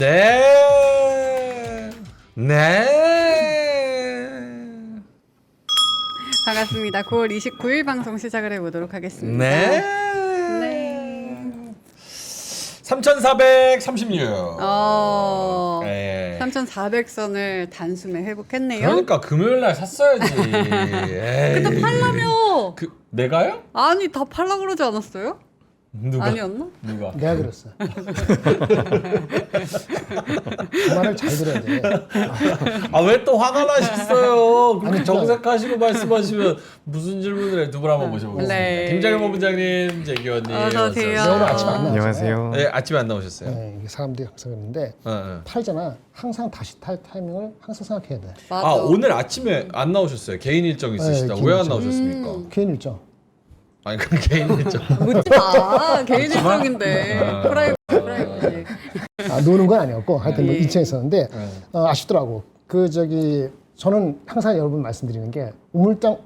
네. 반갑습니다. 9월 29일 방송 시작을 해보도록 하겠습니다. 네. 네. 3,436. 네. 3,400선을 단숨에 회복했네요. 그러니까 금요일 날 샀어야지. 근데 팔라며. 내가요? 아니 다 팔라 그러지 않았어요? 누가? 아니었나? 누가? 내가 그랬어. 그 말을 잘 들어야 돼. 아 왜 또 화가 나셨어요? 그렇게 아니, 정색하시고 말씀하시면 무슨 질문을 해? 두 분 한번 모셔보겠습니다. 네. 김장현 본부장님, 재기원님. 어서 오세요. 내가 오늘 아침에 안 나왔잖아요. 안녕하세요. 네, 아침에 안 나오셨어요? 네, 이게 사람들이 항상 그러는데 네. 팔잖아. 항상 다시 탈 타이밍을 항상 생각해야 돼. 맞아. 아 오늘 아침에 안 나오셨어요? 개인 일정 있으시다. 네, 왜 안 개인 나오셨습니까? 개인 일정. 아니 그럼 개인 일정. 묻지 마. 개인 일정인데. 프라이버시. 노는 건 아니었고 하여튼 뭐 네. 일정이 있었는데 네. 아쉽더라고. 저는 항상 여러분 말씀드리는 게 그러니까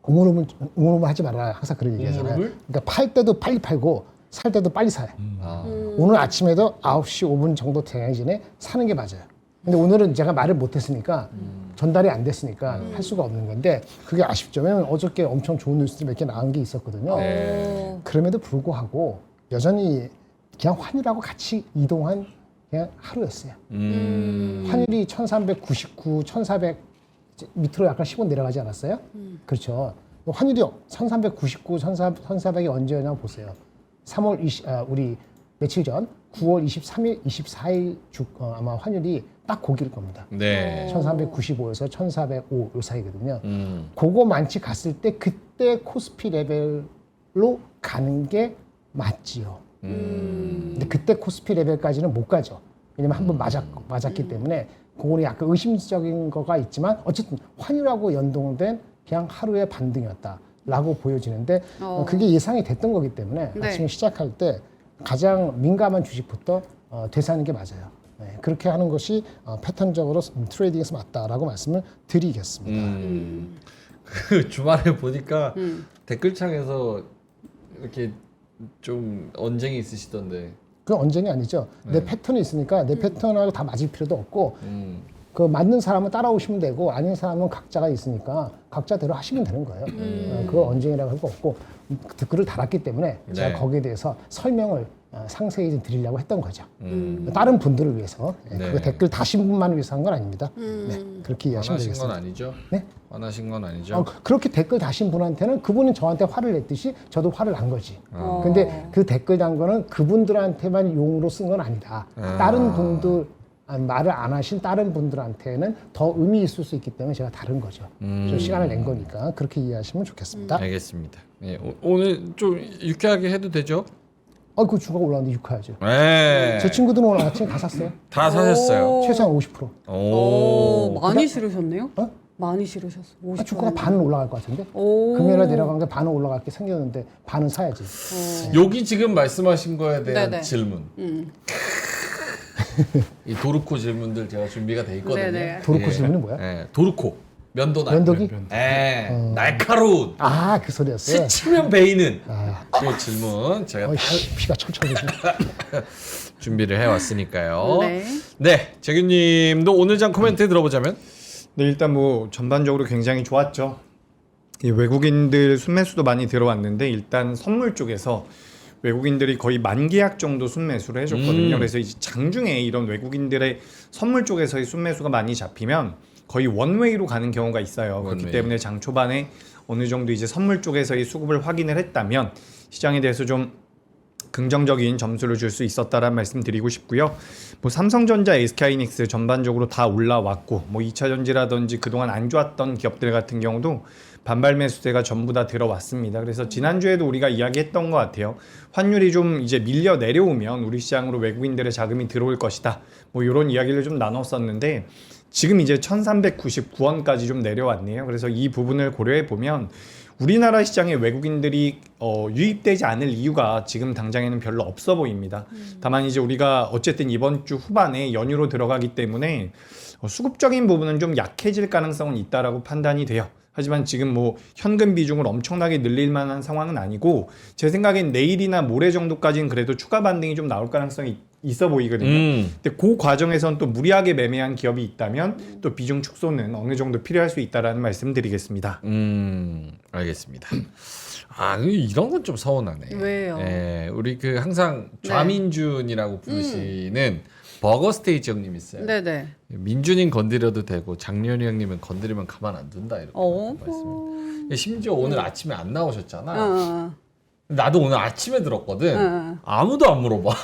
우물우물 하지 말아라. 항상 그런 얘기하잖아요. 우물우물? 그러니까 팔 때도 빨리 팔고 살 때도 빨리 사요. 아. 오늘 아침에도 9시 5분 정도 되기 전에 사는 게 맞아요. 근데 오늘은 제가 말을 못했으니까 전달이 안 됐으니까 할 수가 없는 건데 그게 아쉽죠. 왜냐면 어저께 엄청 좋은 뉴스들이 몇 개 나온 게 있었거든요. 네. 그럼에도 불구하고 여전히 그냥 환율하고 같이 이동한 그냥 하루였어요. 환율이 1399, 1400 밑으로 약간 10원 내려가지 않았어요? 그렇죠. 환율이 1399, 1400이 언제였냐 보세요. 3월 20, 우리 며칠 전 9월 23일, 24일 아마 환율이 딱 거기일 겁니다. 네. 1395에서 1405 요 사이거든요. 그거 만치 갔을 때 그때 코스피 레벨로 가는 게 맞지요. 근데 그때 코스피 레벨까지는 못 가죠. 왜냐면 한번 맞았기 때문에 그거는 약간 의심적인 거가 있지만 어쨌든 환율하고 연동된 그냥 하루의 반등이었다라고 보여지는데 그게 예상이 됐던 거기 때문에 네. 아침에 시작할 때 가장 민감한 주식부터 되사는 게 맞아요. 네, 그렇게 하는 것이 패턴적으로 트레이딩에서 맞다라고 말씀을 드리겠습니다. 그 주말에 보니까 댓글창에서 이렇게 좀 언쟁이 있으시던데. 그건 언쟁이 아니죠. 내 패턴이 있으니까 내 패턴하고 다 맞을 필요도 없고 그 맞는 사람은 따라오시면 되고 아닌 사람은 각자가 있으니까 각자대로 하시면 되는 거예요. 그걸 언쟁이라고 할 거 없고 댓글을 달았기 때문에 네. 제가 거기에 대해서 설명을 상세히 좀 드리려고 했던 거죠. 다른 분들을 위해서 네. 그거 댓글 다신 분만을 위해서 한 건 아닙니다. 네, 그렇게 이해하시면 화나신 건 되겠습니다. 아니죠? 네? 화나신 건 아니죠? 그렇게 댓글 다신 분한테는 그분은 저한테 화를 냈듯이 저도 화를 난 거지. 근데 그 댓글 단 거는 그분들한테만 용으로 쓴 건 아니다. 다른 분들 말을 안 하신 다른 분들한테는 더 의미 있을 수 있기 때문에 제가 다른 거죠. 좀 시간을 낸 거니까 그렇게 이해하시면 좋겠습니다. 알겠습니다. 예, 오늘 좀 유쾌하게 해도 되죠? 그 주가가 올라왔는데 육화야죠. 네. 제 친구들은 오늘 아침에 다 샀어요. 다 사셨어요. 최소한 50%. 오, 많이 실으셨네요? 어? 많이 실으셨어. 50%. 주가가 반은 올라갈 것 같은데? 오. 금요일에 내려간 게 반은 올라갈 게 생겼는데 반은 사야지. 여기 지금 말씀하신 거에 대한 네네. 질문. 이 도르코 질문들 제가 준비가 돼 있거든요. 네네. 도르코 질문이 뭐야? 예, 도르코. 면도날. 면도기? 예, 날카로운. 그 소리였어요. 스치면 베이는. 그 질문 제가 피가 철철 거리네. 준비를 해왔으니까요. 네. 네, 재균님도 오늘 장 코멘트 들어보자면. 네, 일단 뭐 전반적으로 굉장히 좋았죠. 이 외국인들 순매수도 많이 들어왔는데 일단 선물 쪽에서 외국인들이 거의 만 계약 정도 순매수를 해줬거든요. 그래서 이제 장중에 이런 외국인들의 선물 쪽에서의 순매수가 많이 잡히면 거의 원웨이로 가는 경우가 있어요. 그렇기 원웨이. 때문에 장 초반에 어느 정도 이제 선물 쪽에서의 수급을 확인을 했다면 시장에 대해서 좀 긍정적인 점수를 줄 수 있었다라는 말씀 드리고 싶고요. 뭐 삼성전자, SK하이닉스 전반적으로 다 올라왔고 뭐 2차 전지라든지 그동안 안 좋았던 기업들 같은 경우도 반발 매수세가 전부 다 들어왔습니다. 그래서 지난주에도 우리가 이야기했던 것 같아요. 환율이 좀 이제 밀려 내려오면 우리 시장으로 외국인들의 자금이 들어올 것이다. 뭐 이런 이야기를 좀 나눴었는데 지금 이제 1399원까지 좀 내려왔네요. 그래서 이 부분을 고려해 보면 우리나라 시장에 외국인들이 유입되지 않을 이유가 지금 당장에는 별로 없어 보입니다. 다만 이제 우리가 어쨌든 이번 주 후반에 연휴로 들어가기 때문에 수급적인 부분은 좀 약해질 가능성은 있다라고 판단이 돼요. 하지만 지금 뭐 현금 비중을 엄청나게 늘릴 만한 상황은 아니고 제 생각엔 내일이나 모레 정도까지는 그래도 추가 반등이 좀 나올 가능성이 있어 보이거든요. 근데 그 과정에선 또 무리하게 매매한 기업이 있다면 또 비중 축소는 어느 정도 필요할 수 있다라는 말씀드리겠습니다. 알겠습니다. 아, 이런 건 좀 서운하네. 왜요? 예, 우리 그 항상 좌민준이라고 부르시는 버거스테이지 형님 있어요. 네네. 민준인 건드려도 되고 장렬이 형님은 건드리면 가만 안 둔다 이렇게 말씀을. 심지어 오늘 아침에 안 나오셨잖아. 나도 오늘 아침에 들었거든. 아무도 안 물어봐.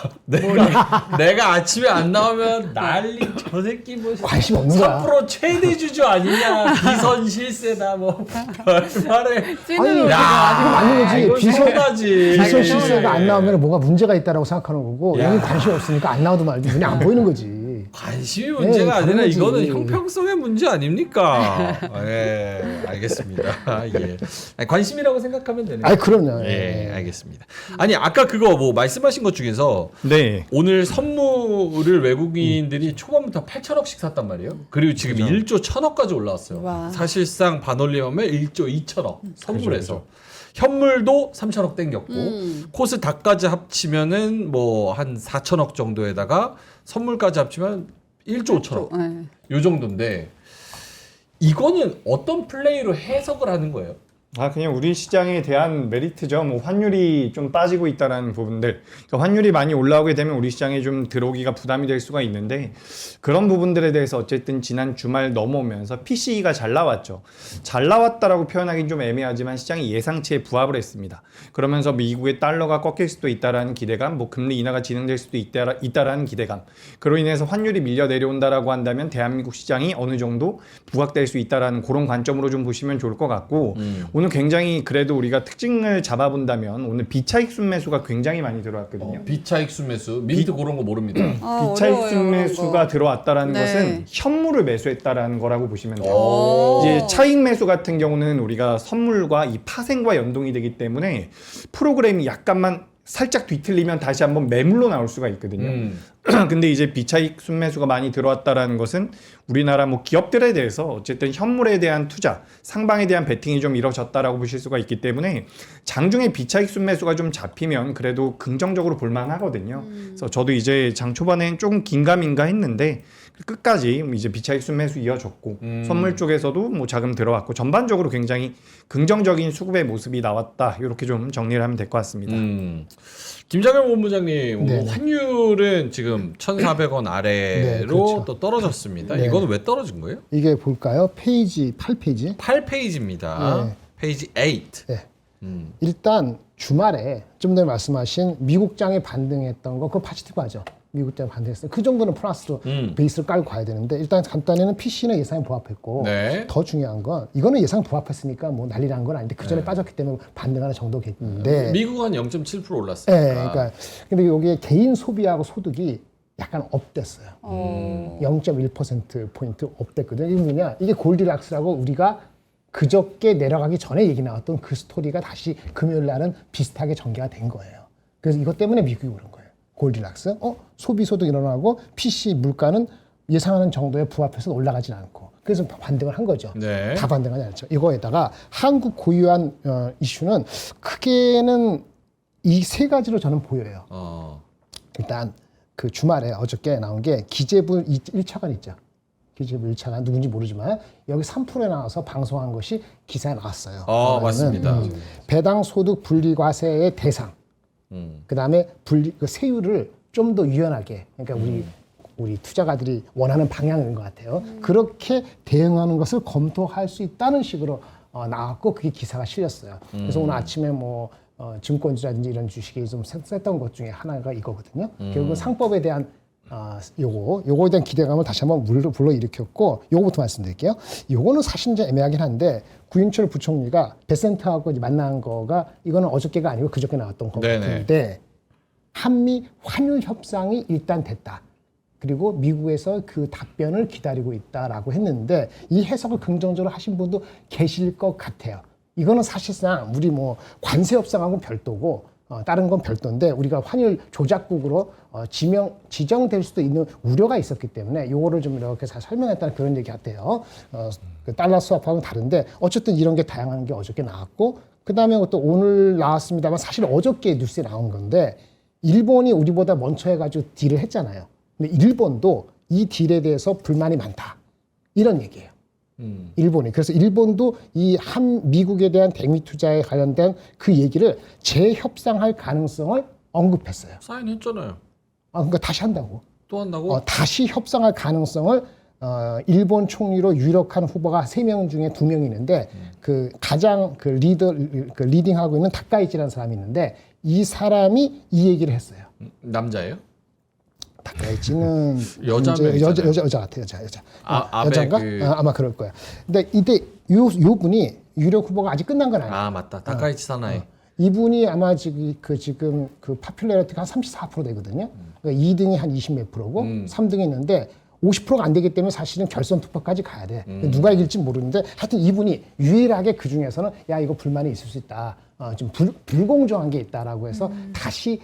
내가 아침에 안 나오면 난리. 저 새끼 뭐 관심 없는 거야. 3% 최대 주주 아니냐. 비선 실세다 뭐 별말에. 찐으로 야, 이거 맞는 거지. 이거 비선 서운하지. 비선 실세가 안 나오면 뭐가 문제가 있다라고 생각하는 거고 야. 여기 관심 없으니까 안 나오도 말도 눈에 안 보이는 거지. 관심이 문제가 아니라 그런 거지. 이거는 형평성의 문제 아닙니까? 예, 알겠습니다. 예. 아니, 관심이라고 생각하면 되는 아니 거예요. 그럼요. 예, 알겠습니다. 아니 아까 그거 뭐 말씀하신 것 중에서 네. 오늘 선물을 외국인들이 초반부터 8천억씩 샀단 말이에요. 그리고 지금 1조 1천억까지 올라왔어요. 와. 사실상 반올림하면 1조 2천억 선물에서. 현물도 3천억 땡겼고 코스 닭까지 합치면은 뭐 한 4천억 정도에다가 선물까지 합치면 1조 5천억 네. 요 정도인데 이거는 어떤 플레이로 해석을 하는 거예요? 그냥 우리 시장에 대한 메리트죠. 뭐 환율이 좀 빠지고 있다라는 부분들, 그러니까 환율이 많이 올라오게 되면 우리 시장에 좀 들어오기가 부담이 될 수가 있는데 그런 부분들에 대해서 어쨌든 지난 주말 넘어오면서 PCE가 잘 나왔죠. 잘 나왔다라고 표현하기는 좀 애매하지만 시장이 예상치에 부합을 했습니다. 그러면서 미국의 달러가 꺾일 수도 있다라는 기대감, 뭐 금리 인하가 진행될 수도 있다라는 기대감, 그로 인해서 환율이 밀려 내려온다라고 한다면 대한민국 시장이 어느 정도 부각될 수 있다라는 그런 관점으로 좀 보시면 좋을 것 같고 오늘 굉장히 그래도 우리가 특징을 잡아본다면 오늘 비차익 순매수가 굉장히 많이 들어왔거든요. 비차익 순매수 민트 그런 거 모릅니다. 비차익 순매수가 들어왔다라는 네. 것은 현물을 매수했다라는 거라고 보시면 돼요. 오. 이제 차익 매수 같은 경우는 우리가 선물과 이 파생과 연동이 되기 때문에 프로그램이 약간만 살짝 뒤틀리면 다시 한번 매물로 나올 수가 있거든요. 근데 이제 비차익 순매수가 많이 들어왔다라는 것은 우리나라 뭐 기업들에 대해서 어쨌든 현물에 대한 투자, 상방에 대한 베팅이 좀 이루어졌다라고 보실 수가 있기 때문에 장중에 비차익 순매수가 좀 잡히면 그래도 긍정적으로 볼만하거든요. 그래서 저도 이제 장 초반엔 조금 긴가민가 했는데 끝까지 이제 비차익 순매수 이어졌고 선물 쪽에서도 뭐 자금 들어왔고 전반적으로 굉장히 긍정적인 수급의 모습이 나왔다. 이렇게 좀 정리를 하면 될 것 같습니다. 김장현 본부장님, 네. 환율은 지금 1,400원 아래로 네, 그렇죠. 또 떨어졌습니다. 네. 이거는 왜 떨어진 거예요? 이게 볼까요? 페이지 8페이지. 8페이지입니다. 네. 페이지 8. 네. 일단 주말에 좀 전에 말씀하신 미국장에 반등했던 거 그거 파지티브하죠. 미국장 반등했어요. 그 정도는 플러스로 베이스를 깔고 가야 되는데 일단 간단히는 PC는 예상에 부합했고 네. 더 중요한 건 이거는 예상 부합했으니까 뭐 난리 난 건 아닌데 그 전에 빠졌기 때문에 반등하는 정도겠는데 미국은 0.7% 올랐으니까. 네, 그러니까 근데 여기에 개인 소비하고 소득이 약간 업됐어요. 0.1% 업됐거든요. 이게 뭐냐? 이게 골디락스라고 우리가 그저께 내려가기 전에 얘기 나왔던 그 스토리가 다시 금요일 날은 비슷하게 전개가 된 거예요. 그래서 이것 때문에 미국이 오른 거예요. 골디락스. 소비 소득 일어나고 PC 물가는 예상하는 정도에 부합해서 올라가진 않고. 그래서 반등을 한 거죠. 네. 다 반등하지 않죠. 이거에다가 한국 고유한 이슈는 크게는 이 세 가지로 저는 보여요. 일단 그 주말에 어저께 나온 게 기재부 1차관 있죠. 기재부 1차관 누군지 모르지만 여기 3%에 나와서 방송한 것이 기사에 나왔어요. 맞습니다. 배당 소득 분리과세의 대상. 그다음에 그 세율을 좀 더 유연하게 그러니까 우리 투자가들이 원하는 방향인 것 같아요. 그렇게 대응하는 것을 검토할 수 있다는 식으로 나왔고 그게 기사가 실렸어요. 그래서 오늘 아침에 뭐 증권주라든지 이런 주식이 좀 셌던 것 중에 하나가 이거거든요. 결국은 상법에 대한 요거에 대한 기대감을 다시 한번 불러일으켰고 요거부터 말씀드릴게요. 요거는 사실 이제 애매하긴 한데 구윤철 부총리가 베센트하고 만난 거가 이거는 어저께가 아니고 그저께 나왔던 거 같은데 한미 환율 협상이 일단 됐다. 그리고 미국에서 그 답변을 기다리고 있다라고 했는데 이 해석을 긍정적으로 하신 분도 계실 것 같아요. 이거는 사실상 우리 뭐 관세 협상하고는 별도고 다른 건 별도인데 우리가 환율 조작국으로 지정될 수도 있는 우려가 있었기 때문에 요거를 좀 이렇게 잘 설명했다는 그런 얘기 같아요. 그 달러 수합하고는 다른데 어쨌든 이런 게 다양한 게 어저께 나왔고 그다음에 또 오늘 나왔습니다만 사실 어저께 뉴스에 나온 건데 일본이 우리보다 먼저 해가지고 딜을 했잖아요. 근데 일본도 이 딜에 대해서 불만이 많다. 이런 얘기예요. 일본이. 그래서 일본도 이 미국에 대한 대미 투자에 관련된 그 얘기를 재협상할 가능성을 언급했어요. 사인했잖아요. 그러니까 다시 한다고. 또 한다고? 다시 협상할 가능성을 일본 총리로 유력한 후보가 3명 중에 2명이 있는데 그 가장 그 리딩하고 있는 다카이치라는 사람이 있는데 이 사람이 이 얘기를 했어요. 남자예요? 다카이치는 여자면 여자 같아 여자. 아베 여자인가? 아마 그럴 거야. 근데 이때 요 분이 유력 후보가 아직 끝난 건 아니에요. 아 맞다. 다카이치 사나이. 이분이 아마 지금 그 파퓰러리티가 한 34% 되거든요. 그러니까 2등이 한 20 몇 프로고 3등이 있는데 50%가 안 되기 때문에 사실은 결선 투표까지 가야 돼. 누가 이길지 모르는데 하여튼 이분이 유일하게 그 중에서는 야 이거 불만이 있을 수 있다. 좀 불공정한 게 있다라고 해서 다시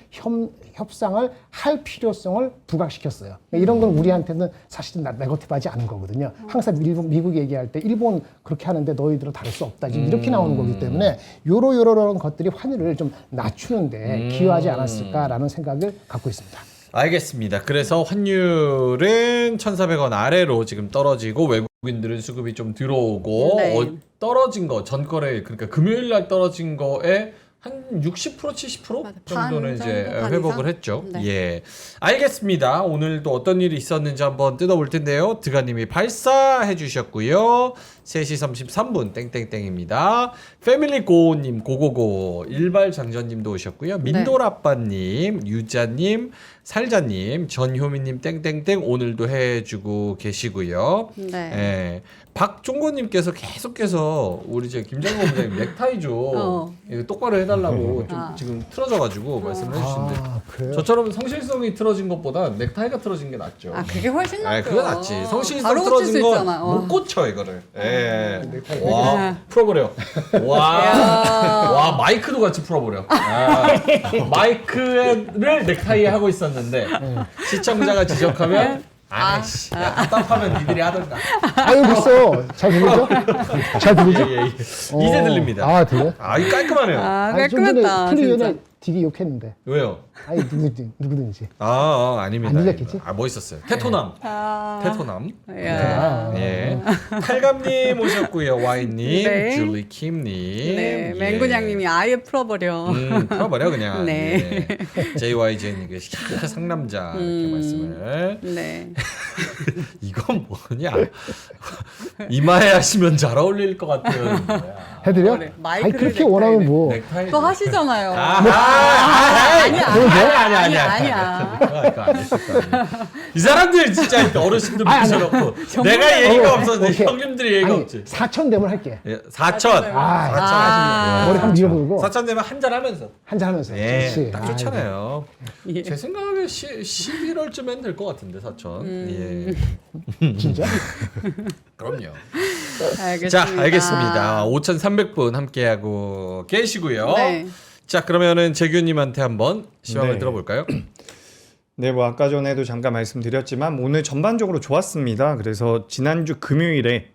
협상을 할 필요성을 부각시켰어요. 이런 건 우리한테는 사실은 네거티브하지 않은 거거든요. 항상 미국 얘기할 때 일본 그렇게 하는데 너희들은 다를 수 없다. 지금 이렇게 나오는 거기 때문에 요런 것들이 환율을 좀 낮추는데 기여하지 않았을까라는 생각을 갖고 있습니다. 알겠습니다. 그래서 환율은 1,400원 아래로 지금 떨어지고 외국인들은 수급이 좀 들어오고 네. 떨어진 거 전거래 그러니까 금요일 날 떨어진 거에 한 60% 70% 맞아. 정도는 반 이제 정도, 반 회복을 이상? 했죠. 네. 예, 알겠습니다. 오늘도 어떤 일이 있었는지 한번 뜯어볼 텐데요. 드가님이 발사해 주셨고요. 3시 33분 땡땡땡입니다. 패밀리고님 고고고 일발장전님도 오셨고요. 민돌아빠님 유자님 살자님 전효미님 땡땡땡 오늘도 해주고 계시고요. 네. 예. 박종건님께서 계속해서 우리 이제 김장건 부장님 넥타이 좀 이거 똑바로 해달라고 좀 지금 틀어져가지고 말씀을 해주시는데 그래요? 저처럼 성실성이 틀어진 것보다 넥타이가 틀어진 게 낫죠. 그게 훨씬 낫죠. 그거 낫지. 성실성 바로 고칠 수 틀어진 거 있잖아. 못 고쳐 이거를. 예. 와 풀어버려. 와. 야. 와 마이크도 같이 풀어버려. 마이크를 넥타이에 하고 있었는데 시청자가 지적하면 아이씨 답답하면 니들이 하던가. 아유 됐어. 잘 들리죠? 잘 들리죠? 예. 이제 들립니다. 들려? 이 깔끔하네요. 좀 전에 깔끔했다. 틀리 진짜. 전에 되게 욕했는데. 왜요? 아니 누구든지. 아닙니다. 안 들렸겠지? 멋있었어요. 테토남. 테토남. 야. 예. 탈감님 오셨고요. 와인님, 네. 줄리킴님. 네, 예. 맹군양님이 아예 풀어버려. 풀어버려 그냥. 네. 예. JYJ님 상남자 이렇게 말씀을. 네. 이건 뭐냐? 이마에 하시면 잘 어울릴 것 같은. 뭐야. 해드려? 그래, 아니 마이크를 그렇게 원하면 넥타이를. 뭐. 넥타이. 또 하시잖아요. 아니야. 그거 아니야. 이 사람들 진짜 어르신들 붙여놓고 내가 예의가 없었는데 오케이. 형님들이 예의가 아니 없지. 4천 되면 할게. 예, 4천. 머리 한번 밀어보고 4천 되면 한잔 하면서. 한잔 하면서. 예, 그렇지. 딱 좋잖아요. 예. 제 생각에 11월쯤엔 될 것 같은데 4천. 예. 진짜? 그럼요. 알겠습니다. 자, 알겠습니다. 5,300분 함께하고 계시고요. 네. 자, 그러면은 재규님한테 한번 시황을 네. 들어볼까요? 네, 뭐 아까 전에도 잠깐 말씀드렸지만 오늘 전반적으로 좋았습니다. 그래서 지난주 금요일에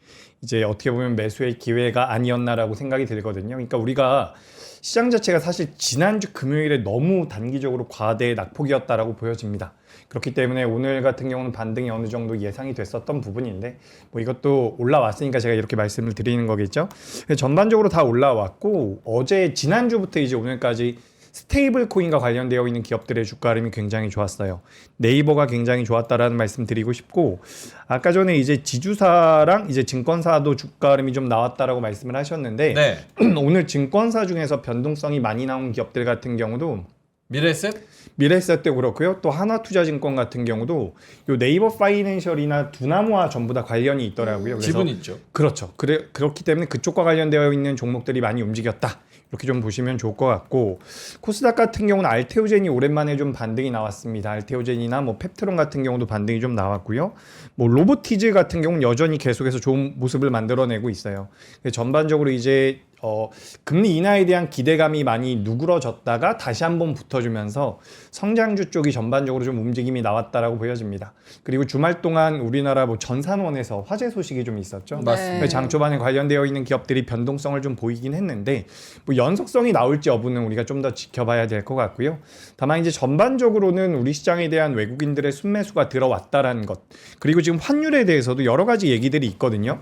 이제 어떻게 보면 매수의 기회가 아니었나라고 생각이 들거든요. 그러니까 우리가 시장 자체가 사실 지난주 금요일에 너무 단기적으로 과대 낙폭이었다라고 보여집니다. 그렇기 때문에 오늘 같은 경우는 반등이 어느 정도 예상이 됐었던 부분인데 뭐 이것도 올라왔으니까 제가 이렇게 말씀을 드리는 거겠죠. 전반적으로 다 올라왔고 지난주부터 이제 오늘까지 스테이블 코인과 관련되어 있는 기업들의 주가 흐름이 굉장히 좋았어요. 네이버가 굉장히 좋았다라는 말씀 드리고 싶고 아까 전에 이제 지주사랑 이제 증권사도 주가 흐름이 좀 나왔다라고 말씀을 하셨는데 네. 오늘 증권사 중에서 변동성이 많이 나온 기업들 같은 경우도 미래에셋도 그렇고요. 또 하나투자증권 같은 경우도 요 네이버 파이낸셜이나 두나무와 전부 다 관련이 있더라고요. 그래서 지분 있죠. 그렇죠. 그렇기 때문에 그쪽과 관련되어 있는 종목들이 많이 움직였다. 이렇게 좀 보시면 좋을 것 같고 코스닥 같은 경우는 알테오젠이 오랜만에 좀 반등이 나왔습니다. 알테오젠이나 뭐 펩트론 같은 경우도 반등이 좀 나왔고요. 뭐 로보티즈 같은 경우는 여전히 계속해서 좋은 모습을 만들어내고 있어요. 전반적으로 이제 금리 인하에 대한 기대감이 많이 누그러졌다가 다시 한번 붙어주면서 성장주 쪽이 전반적으로 좀 움직임이 나왔다라고 보여집니다. 그리고 주말 동안 우리나라 뭐 전산원에서 화재 소식이 좀 있었죠. 맞습니다. 장 초반에 관련되어 있는 기업들이 변동성을 좀 보이긴 했는데 뭐 연속성이 나올지 여부는 우리가 좀 더 지켜봐야 될 것 같고요. 다만 이제 전반적으로는 우리 시장에 대한 외국인들의 순매수가 들어왔다라는 것, 그리고 지금 환율에 대해서도 여러 가지 얘기들이 있거든요.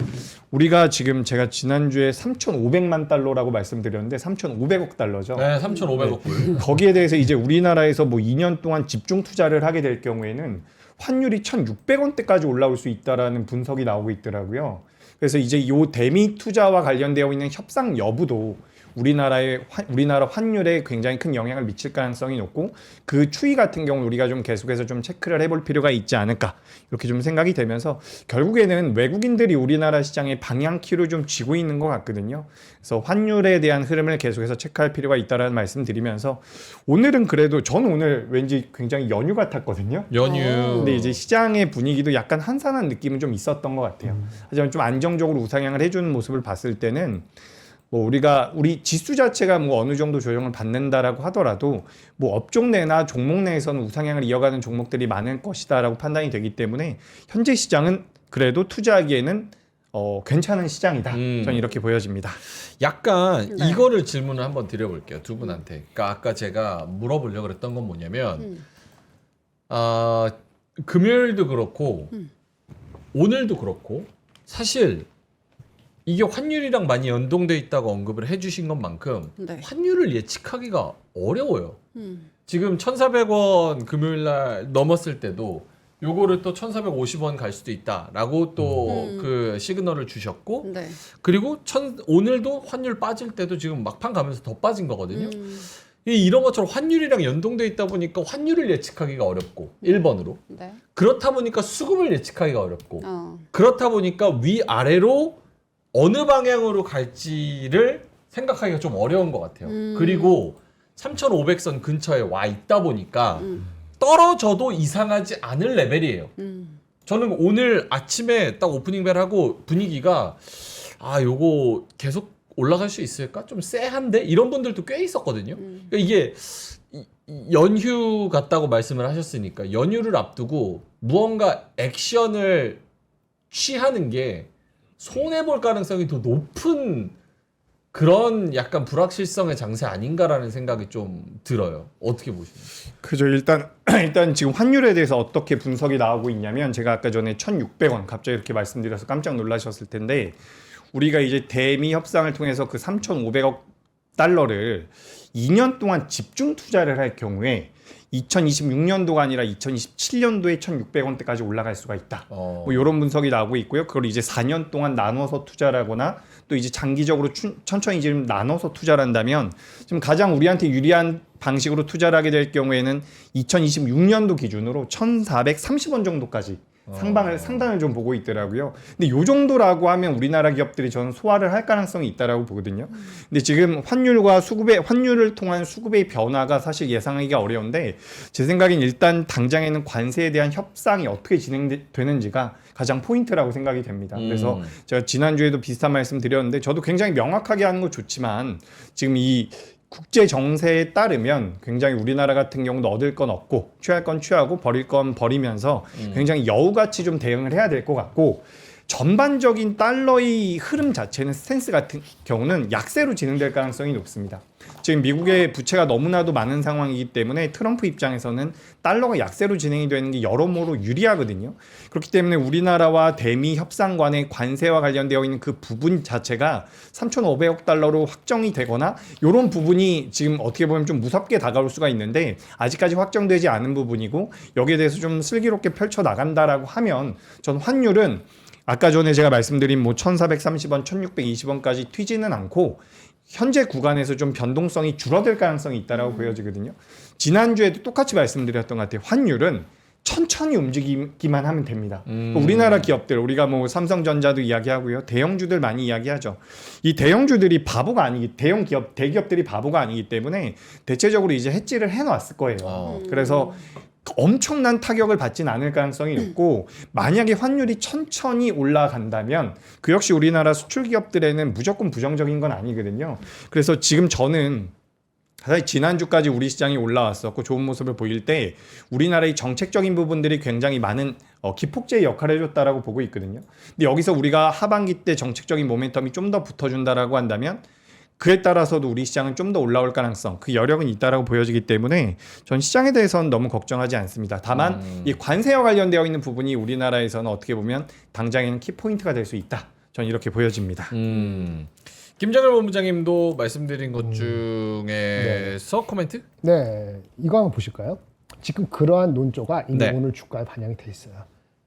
우리가 지금 제가 지난주에 3,500만 달러라고 말씀드렸는데 3,500억 달러죠. 네, 3,500억 불. 거기에 대해서 이제 우리나라에서 뭐 2년 동안 집중 투자를 하게 될 경우에는 환율이 1,600원대까지 올라올 수 있다라는 분석이 나오고 있더라고요. 그래서 이제 요 대미 투자와 관련되어 있는 협상 여부도 우리나라 환율에 굉장히 큰 영향을 미칠 가능성이 높고, 그 추이 같은 경우 우리가 좀 계속해서 좀 체크를 해볼 필요가 있지 않을까, 이렇게 좀 생각이 되면서 결국에는 외국인들이 우리나라 시장의 방향키를 좀 쥐고 있는 것 같거든요. 그래서 환율에 대한 흐름을 계속해서 체크할 필요가 있다라는 말씀 드리면서, 오늘은 그래도 전 오늘 왠지 굉장히 연휴 같았거든요. 연휴. 근데 이제 시장의 분위기도 약간 한산한 느낌은 좀 있었던 것 같아요. 하지만 좀 안정적으로 우상향을 해주는 모습을 봤을 때는 뭐 우리 지수 자체가 뭐 어느 정도 조정을 받는다라고 하더라도 뭐 업종 내나 종목 내에서는 우상향을 이어가는 종목들이 많을 것이다라고 판단이 되기 때문에 현재 시장은 그래도 투자하기에는 괜찮은 시장이다. 저는 이렇게 보여집니다. 약간 이거를 질문을 한번 드려볼게요, 두 분한테. 그러니까 아까 제가 물어보려고 그랬던 건 뭐냐면 금요일도 그렇고 오늘도 그렇고 사실 이게 환율이랑 많이 연동돼 있다고 언급을 해주신 것만큼 네. 환율을 예측하기가 어려워요. 지금 1,400원 금요일 날 넘었을 때도 요거를 또 1,450원 갈 수도 있다라고 또 그 시그널을 주셨고, 네. 그리고 오늘도 환율 빠질 때도 지금 막판 가면서 더 빠진 거거든요. 이런 것처럼 환율이랑 연동돼 있다 보니까 환율을 예측하기가 어렵고 1번으로 네. 그렇다 보니까 수급을 예측하기가 어렵고 그렇다 보니까 위아래로 어느 방향으로 갈지를 생각하기가 좀 어려운 것 같아요. 그리고 3,500선 근처에 와 있다 보니까 떨어져도 이상하지 않을 레벨이에요. 저는 오늘 아침에 딱 오프닝 벨 하고 분위기가 요거 계속 올라갈 수 있을까? 좀 쎄한데? 이런 분들도 꽤 있었거든요. 그러니까 이게 연휴 같다고 말씀을 하셨으니까 연휴를 앞두고 무언가 액션을 취하는 게 손해볼 가능성이 더 높은 그런 약간 불확실성의 장세 아닌가라는 생각이 좀 들어요. 어떻게 보시나요? 그죠. 일단 지금 환율에 대해서 어떻게 분석이 나오고 있냐면, 제가 아까 전에 1,600원 갑자기 이렇게 말씀드려서 깜짝 놀라셨을 텐데, 우리가 이제 대미 협상을 통해서 그 3,500억 달러를 2년 동안 집중 투자를 할 경우에 2026년도가 아니라 2027년도에 1,600원대까지 올라갈 수가 있다. 뭐 이런 분석이 나오고 있고요. 그걸 이제 4년 동안 나눠서 투자를 하거나 또 이제 장기적으로 천천히 지금 나눠서 투자를 한다면, 지금 가장 우리한테 유리한 방식으로 투자를 하게 될 경우에는 2026년도 기준으로 1,430원 정도까지 상단을 좀 보고 있더라고요. 근데 요 정도라고 하면 우리나라 기업들이 저는 소화를 할 가능성이 있다라고 보거든요. 근데 지금 환율을 통한 수급의 변화가 사실 예상하기가 어려운데, 제 생각엔 일단 당장에는 관세에 대한 협상이 어떻게 진행되는지가 가장 포인트라고 생각이 됩니다. 그래서 제가 지난주에도 비슷한 말씀 드렸는데, 저도 굉장히 명확하게 하는 거 좋지만 지금 이 국제 정세에 따르면 굉장히 우리나라 같은 경우도 얻을 건 얻고 취할 건 취하고 버릴 건 버리면서 굉장히 여우같이 좀 대응을 해야 될 것 같고, 전반적인 달러의 흐름 자체는 스탠스 같은 경우는 약세로 진행될 가능성이 높습니다. 지금 미국의 부채가 너무나도 많은 상황이기 때문에 트럼프 입장에서는 달러가 약세로 진행이 되는 게 여러모로 유리하거든요. 그렇기 때문에 우리나라와 대미 협상 간의 관세와 관련되어 있는 그 부분 자체가 3,500억 달러로 확정이 되거나, 이런 부분이 지금 어떻게 보면 좀 무섭게 다가올 수가 있는데 아직까지 확정되지 않은 부분이고, 여기에 대해서 좀 슬기롭게 펼쳐 나간다라고 하면 전 환율은 아까 전에 제가 말씀드린 뭐 1,430원, 1,620원까지 튀지는 않고 현재 구간에서 좀 변동성이 줄어들 가능성이 있다라고 보여지거든요. 지난주에도 똑같이 말씀드렸던 것 같아요. 환율은 천천히 움직이기만 하면 됩니다. 우리나라 기업들, 우리가 뭐 삼성전자도 이야기하고요, 대형주들 많이 이야기하죠. 이 대형주들이 대기업들이 바보가 아니기 때문에 대체적으로 이제 해지를 해놨을 거예요. 그래서 엄청난 타격을 받진 않을 가능성이 높고 만약에 환율이 천천히 올라간다면 그 역시 우리나라 수출 기업들에는 무조건 부정적인 건 아니거든요. 그래서 지금 저는 사실 지난주까지 우리 시장이 올라왔었고 좋은 모습을 보일 때 우리나라의 정책적인 부분들이 굉장히 많은 기폭제의 역할을 해줬다라고 보고 있거든요. 근데 여기서 우리가 하반기 때 정책적인 모멘텀이 좀 더 붙어준다라고 한다면 그에 따라서도 우리 시장은 좀 더 올라올 가능성, 그 여력은 있다라고 보여지기 때문에 전 시장에 대해서는 너무 걱정하지 않습니다. 다만 이 관세와 관련되어 있는 부분이 우리나라에서는 어떻게 보면 당장에는 키포인트가 될 수 있다. 전 이렇게 보여집니다. 김정일 본부장님도 말씀드린 것 중에서 코멘트? 네, 이거 한번 보실까요? 지금 그러한 논조가 이미 네. 오늘 주가에 반영이 돼 있어요.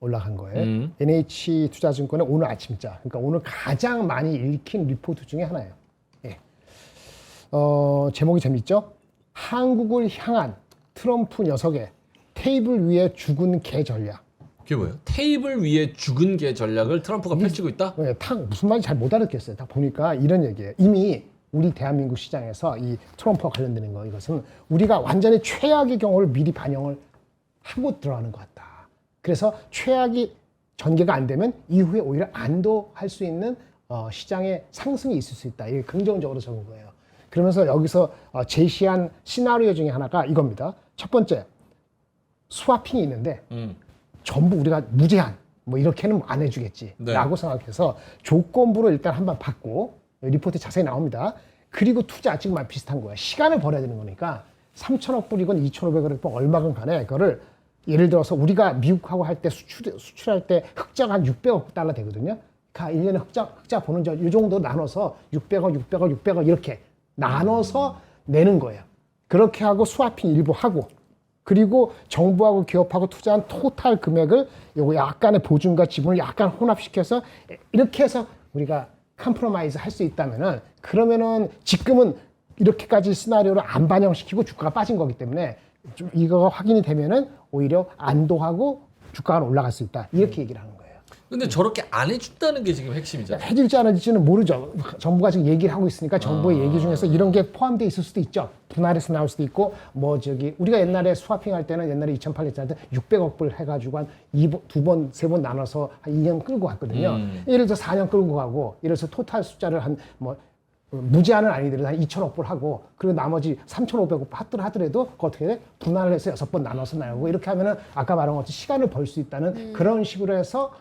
올라간 거예요. NH투자증권의 오늘 아침자, 그러니까 오늘 가장 많이 읽힌 리포트 중에 하나예요. 예. 제목이 재밌죠? 한국을 향한 트럼프 녀석의 테이블 위에 죽은 개 전략. 그게 뭐예요? 테이블 위에 죽은 개 전략을 트럼프가 펼치고 있다? 네, 무슨 말인지 잘 못 알아듣겠어요. 딱 보니까 이런 얘기예요. 이미 우리 대한민국 시장에서 이 트럼프와 관련되는 거 이것은 우리가 완전히 최악의 경우를 미리 반영을 하고 들어가는 것 같다. 그래서 최악이 전개가 안 되면 이후에 오히려 안도할 수 있는 시장의 상승이 있을 수 있다. 이게 긍정적으로 적은 거예요. 그러면서 여기서 제시한 시나리오 중에 하나가 이겁니다. 첫 번째, 스와핑이 있는데 전부 우리가 무제한 뭐 이렇게는 안 해주겠지 라고 생각해서 조건부로 일단 한번 받고 리포트에 자세히 나옵니다. 그리고 투자 지금 비슷한 거예요. 시간을 벌어야 되는 거니까 3천억 불이건 2,500억 불 얼마건 간에 그거를 예를 들어서 우리가 미국하고 할 때 수출할 때 흑자가 한 600억 달러 되거든요. 그러니까 1년에 흑자 보는 이 정도 나눠서 600억 이렇게 나눠서 내는 거예요. 그렇게 하고 스와핑 일부 하고 그리고 정부하고 기업하고 투자한 토탈 금액을 요거 약간의 보증과 지분을 약간 혼합시켜서 이렇게 해서 우리가 컴프로마이즈 할 수 있다면은 그러면은 지금은 이렇게까지 시나리오를 안 반영시키고 주가가 빠진 거기 때문에 좀 이거가 확인이 되면은 오히려 안도하고 주가가 올라갈 수 있다. 이렇게 얘기를 하는 거예요. 근데 저렇게 안 해준다는 게 지금 핵심이잖아요. 해줄지 안 해줄지는 모르죠. 정부가 지금 얘기를 하고 있으니까 정부의 얘기 중에서 이런 게 포함되어 있을 수도 있죠. 분할해서 나올 수도 있고 뭐 우리가 옛날에 스와핑 할 때는 옛날에 2008년 때 600억 불 해가지고 한 두 번, 세 번 나눠서 한 2년 끌고 갔거든요. 예를 들어 4년 끌고 가고 예를 들어서 토탈 숫자를 무제한은 아니더라도 한 2천억 불 하고 그리고 나머지 3,500억 하더라도 어떻게 돼? 분할을 해서 6번 나눠서 나오고 이렇게 하면은 아까 말한 것처럼 시간을 벌 수 있다는 그런 식으로 해서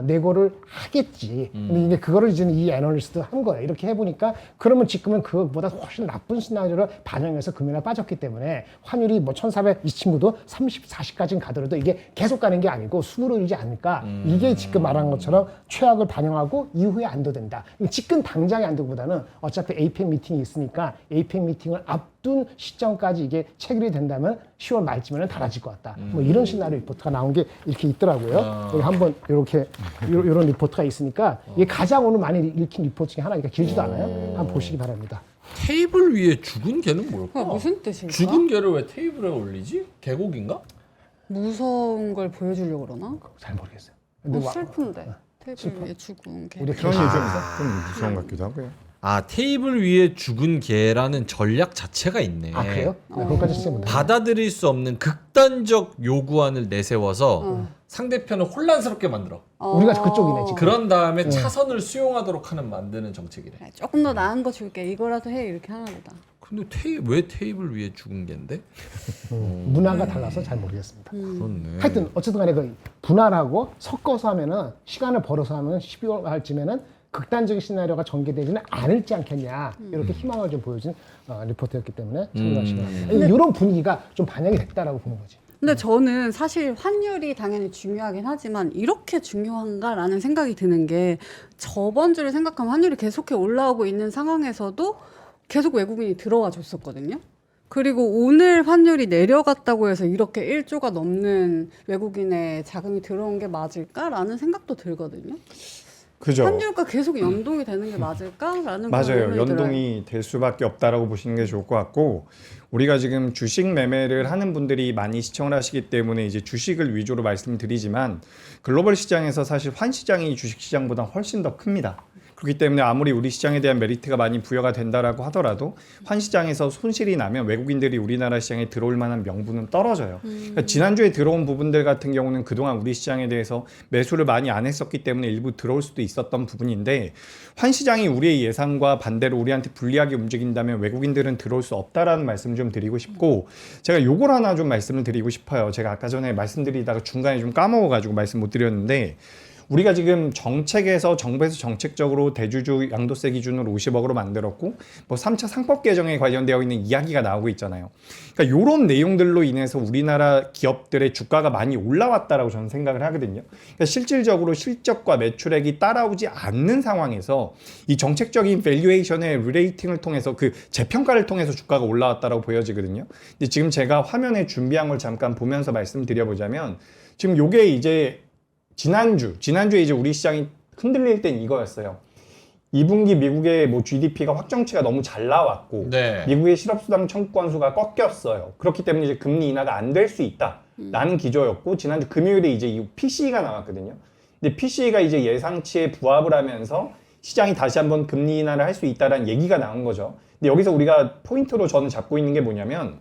내고를 하겠지. 근데 이제 그거를 이제 이 애널리스트 한 거예요. 이렇게 해보니까 그러면 지금은 그것보다 훨씬 나쁜 시나리오를 반영해서 금리가 빠졌기 때문에 환율이 뭐 1,400 이 친구도 30, 40까지는 가더라도 이게 계속 가는 게 아니고 수그러지지 않을까. 이게 지금 말한 것처럼 최악을 반영하고 이후에 안도된다. 지금 당장의 안도보다는 어차피 에이펙 미팅이 있으니까 에이펙 미팅을 앞둔 시점까지 이게 체결이 된다면 10월 말쯤에는 달라질 것 같다. 뭐 이런 시나리오 리포트가 나온 게 이렇게 있더라고요. 여기 한번 이렇게 이런 리포트가 있으니까 이게 가장 오늘 많이 읽힌 리포트 중에 하나니까 길지도 않아요. 한번 보시기 바랍니다. 테이블 위에 죽은 개는 뭘까? 무슨 뜻인가? 죽은 개를 왜 테이블에 올리지? 개고기인가? 무서운 걸 보여주려고 그러나? 잘 모르겠어요. 근데 슬픈데. 테이블 위에 죽은 개. 우리 그런 얘기 좀 무서운 것 같기도 하고요. 아, 테이블 위에 죽은 개라는 전략 자체가 있네. 아 그래요? 그것까지 진짜 못해요. 받아들일 수 없는 극단적 요구안을 내세워서 상대편을 혼란스럽게 만들어. 우리가 그쪽이네 지금. 그런 다음에 차선을 수용하도록 만드는 정책이래. 그래, 조금 더 나은 거 줄게. 이거라도 해. 이렇게 하나 보다. 근데 왜 테이블 위에 죽은 개인데? 문화가 달라서 잘 모르겠습니다. 그렇네. 하여튼 어쨌든 간에 그 분할하고 섞어서 하면은 시간을 벌어서 하면 12월 말쯤에는 극단적인 시나리오가 전개되지는 않을지 않겠냐 이렇게 희망을 좀 보여준 리포트였기 때문에 참고하시기 바랍니다. 이런 분위기가 좀 반영이 됐다라고 보는 거지. 근데 저는 사실 환율이 당연히 중요하긴 하지만 이렇게 중요한가라는 생각이 드는 게 저번 주를 생각하면 환율이 계속해 올라오고 있는 상황에서도 계속 외국인이 들어와 줬었거든요. 그리고 오늘 환율이 내려갔다고 해서 이렇게 1조가 넘는 외국인의 자금이 들어온 게 맞을까라는 생각도 들거든요. 그죠. 환율과 계속 연동이 되는 게 맞을까라는 맞아요. 연동이 될 수밖에 없다라고 보시는 게 좋을 것 같고 우리가 지금 주식 매매를 하는 분들이 많이 시청을 하시기 때문에 이제 주식을 위주로 말씀드리지만 글로벌 시장에서 사실 환 시장이 주식 시장보다 훨씬 더 큽니다. 그렇기 때문에 아무리 우리 시장에 대한 메리트가 많이 부여가 된다라고 하더라도 환 시장에서 손실이 나면 외국인들이 우리나라 시장에 들어올 만한 명분은 떨어져요. 그러니까 지난주에 들어온 부분들 같은 경우는 그동안 우리 시장에 대해서 매수를 많이 안 했었기 때문에 일부 들어올 수도 있었던 부분인데 환 시장이 우리의 예상과 반대로 우리한테 불리하게 움직인다면 외국인들은 들어올 수 없다라는 말씀 좀 드리고 싶고 제가 요걸 하나 좀 말씀을 드리고 싶어요. 제가 아까 전에 말씀드리다가 중간에 좀 까먹어가지고 말씀 못 드렸는데 우리가 지금 정책에서 정부에서 정책적으로 대주주 양도세 기준으로 50억으로 만들었고 뭐 3차 상법 개정에 관련되어 있는 이야기가 나오고 있잖아요. 그러니까 이런 내용들로 인해서 우리나라 기업들의 주가가 많이 올라왔다라고 저는 생각을 하거든요. 그러니까 실질적으로 실적과 매출액이 따라오지 않는 상황에서 이 정책적인 밸류에이션의 리레이팅을 통해서 그 재평가를 통해서 주가가 올라왔다라고 보여지거든요. 근데 지금 제가 화면에 준비한 걸 잠깐 보면서 말씀드려보자면 지금 요게 이제 지난주에 이제 우리 시장이 흔들릴 땐 이거였어요. 2분기 미국의 뭐 GDP가 확정치가 너무 잘 나왔고 네. 미국의 실업수당 청구 건수가 꺾였어요. 그렇기 때문에 이제 금리 인하가 안 될 수 있다라는 기조였고 지난주 금요일에 이제 이 PCE가 나왔거든요. 근데 PCE가 이제 예상치에 부합을 하면서 시장이 다시 한번 금리 인하를 할 수 있다라는 얘기가 나온 거죠. 근데 여기서 우리가 포인트로 저는 잡고 있는 게 뭐냐면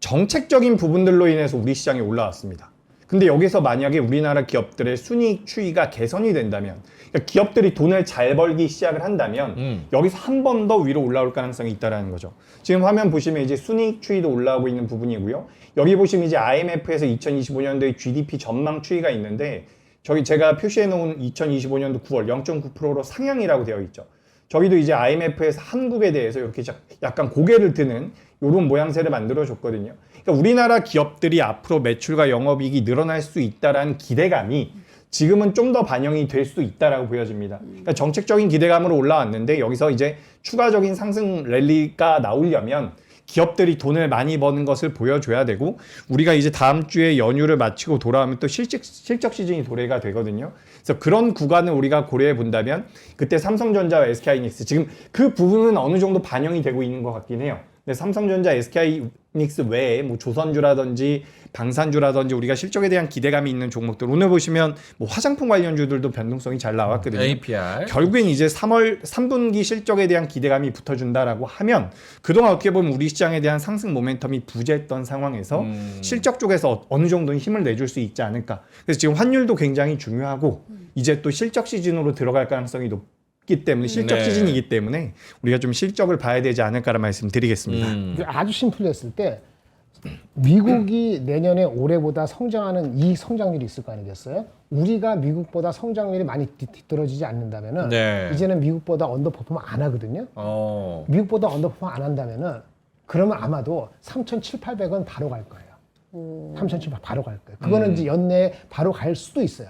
정책적인 부분들로 인해서 우리 시장이 올라왔습니다. 근데 여기서 만약에 우리나라 기업들의 순이익 추이가 개선이 된다면 그러니까 기업들이 돈을 잘 벌기 시작을 한다면 여기서 한 번 더 위로 올라올 가능성이 있다는 거죠. 지금 화면 보시면 이제 순이익 추이도 올라오고 있는 부분이고요. 여기 보시면 이제 IMF에서 2025년도의 GDP 전망 추이가 있는데 저기 제가 표시해 놓은 2025년도 9월 0.9%로 상향이라고 되어 있죠. 저기도 이제 IMF에서 한국에 대해서 이렇게 약간 고개를 드는 이런 모양새를 만들어 줬거든요. 그러니까 우리나라 기업들이 앞으로 매출과 영업이익이 늘어날 수 있다라는 기대감이 지금은 좀 더 반영이 될 수 있다라고 보여집니다. 그러니까 정책적인 기대감으로 올라왔는데 여기서 이제 추가적인 상승 랠리가 나오려면 기업들이 돈을 많이 버는 것을 보여줘야 되고 우리가 이제 다음 주에 연휴를 마치고 돌아오면 또 실적 시즌이 도래가 되거든요. 그래서 그런 구간을 우리가 고려해 본다면 그때 삼성전자와 SK하이닉스 지금 그 부분은 어느 정도 반영이 되고 있는 것 같긴 해요. 근데 삼성전자, SK하이닉스 외에 뭐 조선주라든지 방산주라든지 우리가 실적에 대한 기대감이 있는 종목들 오늘 보시면 뭐 화장품 관련주들도 변동성이 잘 나왔거든요. APR. 결국엔 이제 3분기 실적에 대한 기대감이 붙어준다라고 하면 그동안 어떻게 보면 우리 시장에 대한 상승 모멘텀이 부재했던 상황에서 실적 쪽에서 어느 정도는 힘을 내줄 수 있지 않을까. 그래서 지금 환율도 굉장히 중요하고 이제 또 실적 시즌으로 들어갈 가능성이 높기 때문에 실적 네. 시즌이기 때문에 우리가 좀 실적을 봐야 되지 않을까라는 말씀 드리겠습니다. 아주 심플했을 때 미국이 내년에 올해보다 성장하는 이익 성장률이 있을 거 아니겠어요? 우리가 미국보다 성장률이 많이 뒤떨어지지 않는다면은 네. 이제는 미국보다 언더퍼폼 안 하거든요. 미국보다 언더퍼폼 안 한다면은 그러면 아마도 3,700원 바로 갈 거예요. 3,700 바로 갈 거예요. 그거는 이제 연내에 바로 갈 수도 있어요.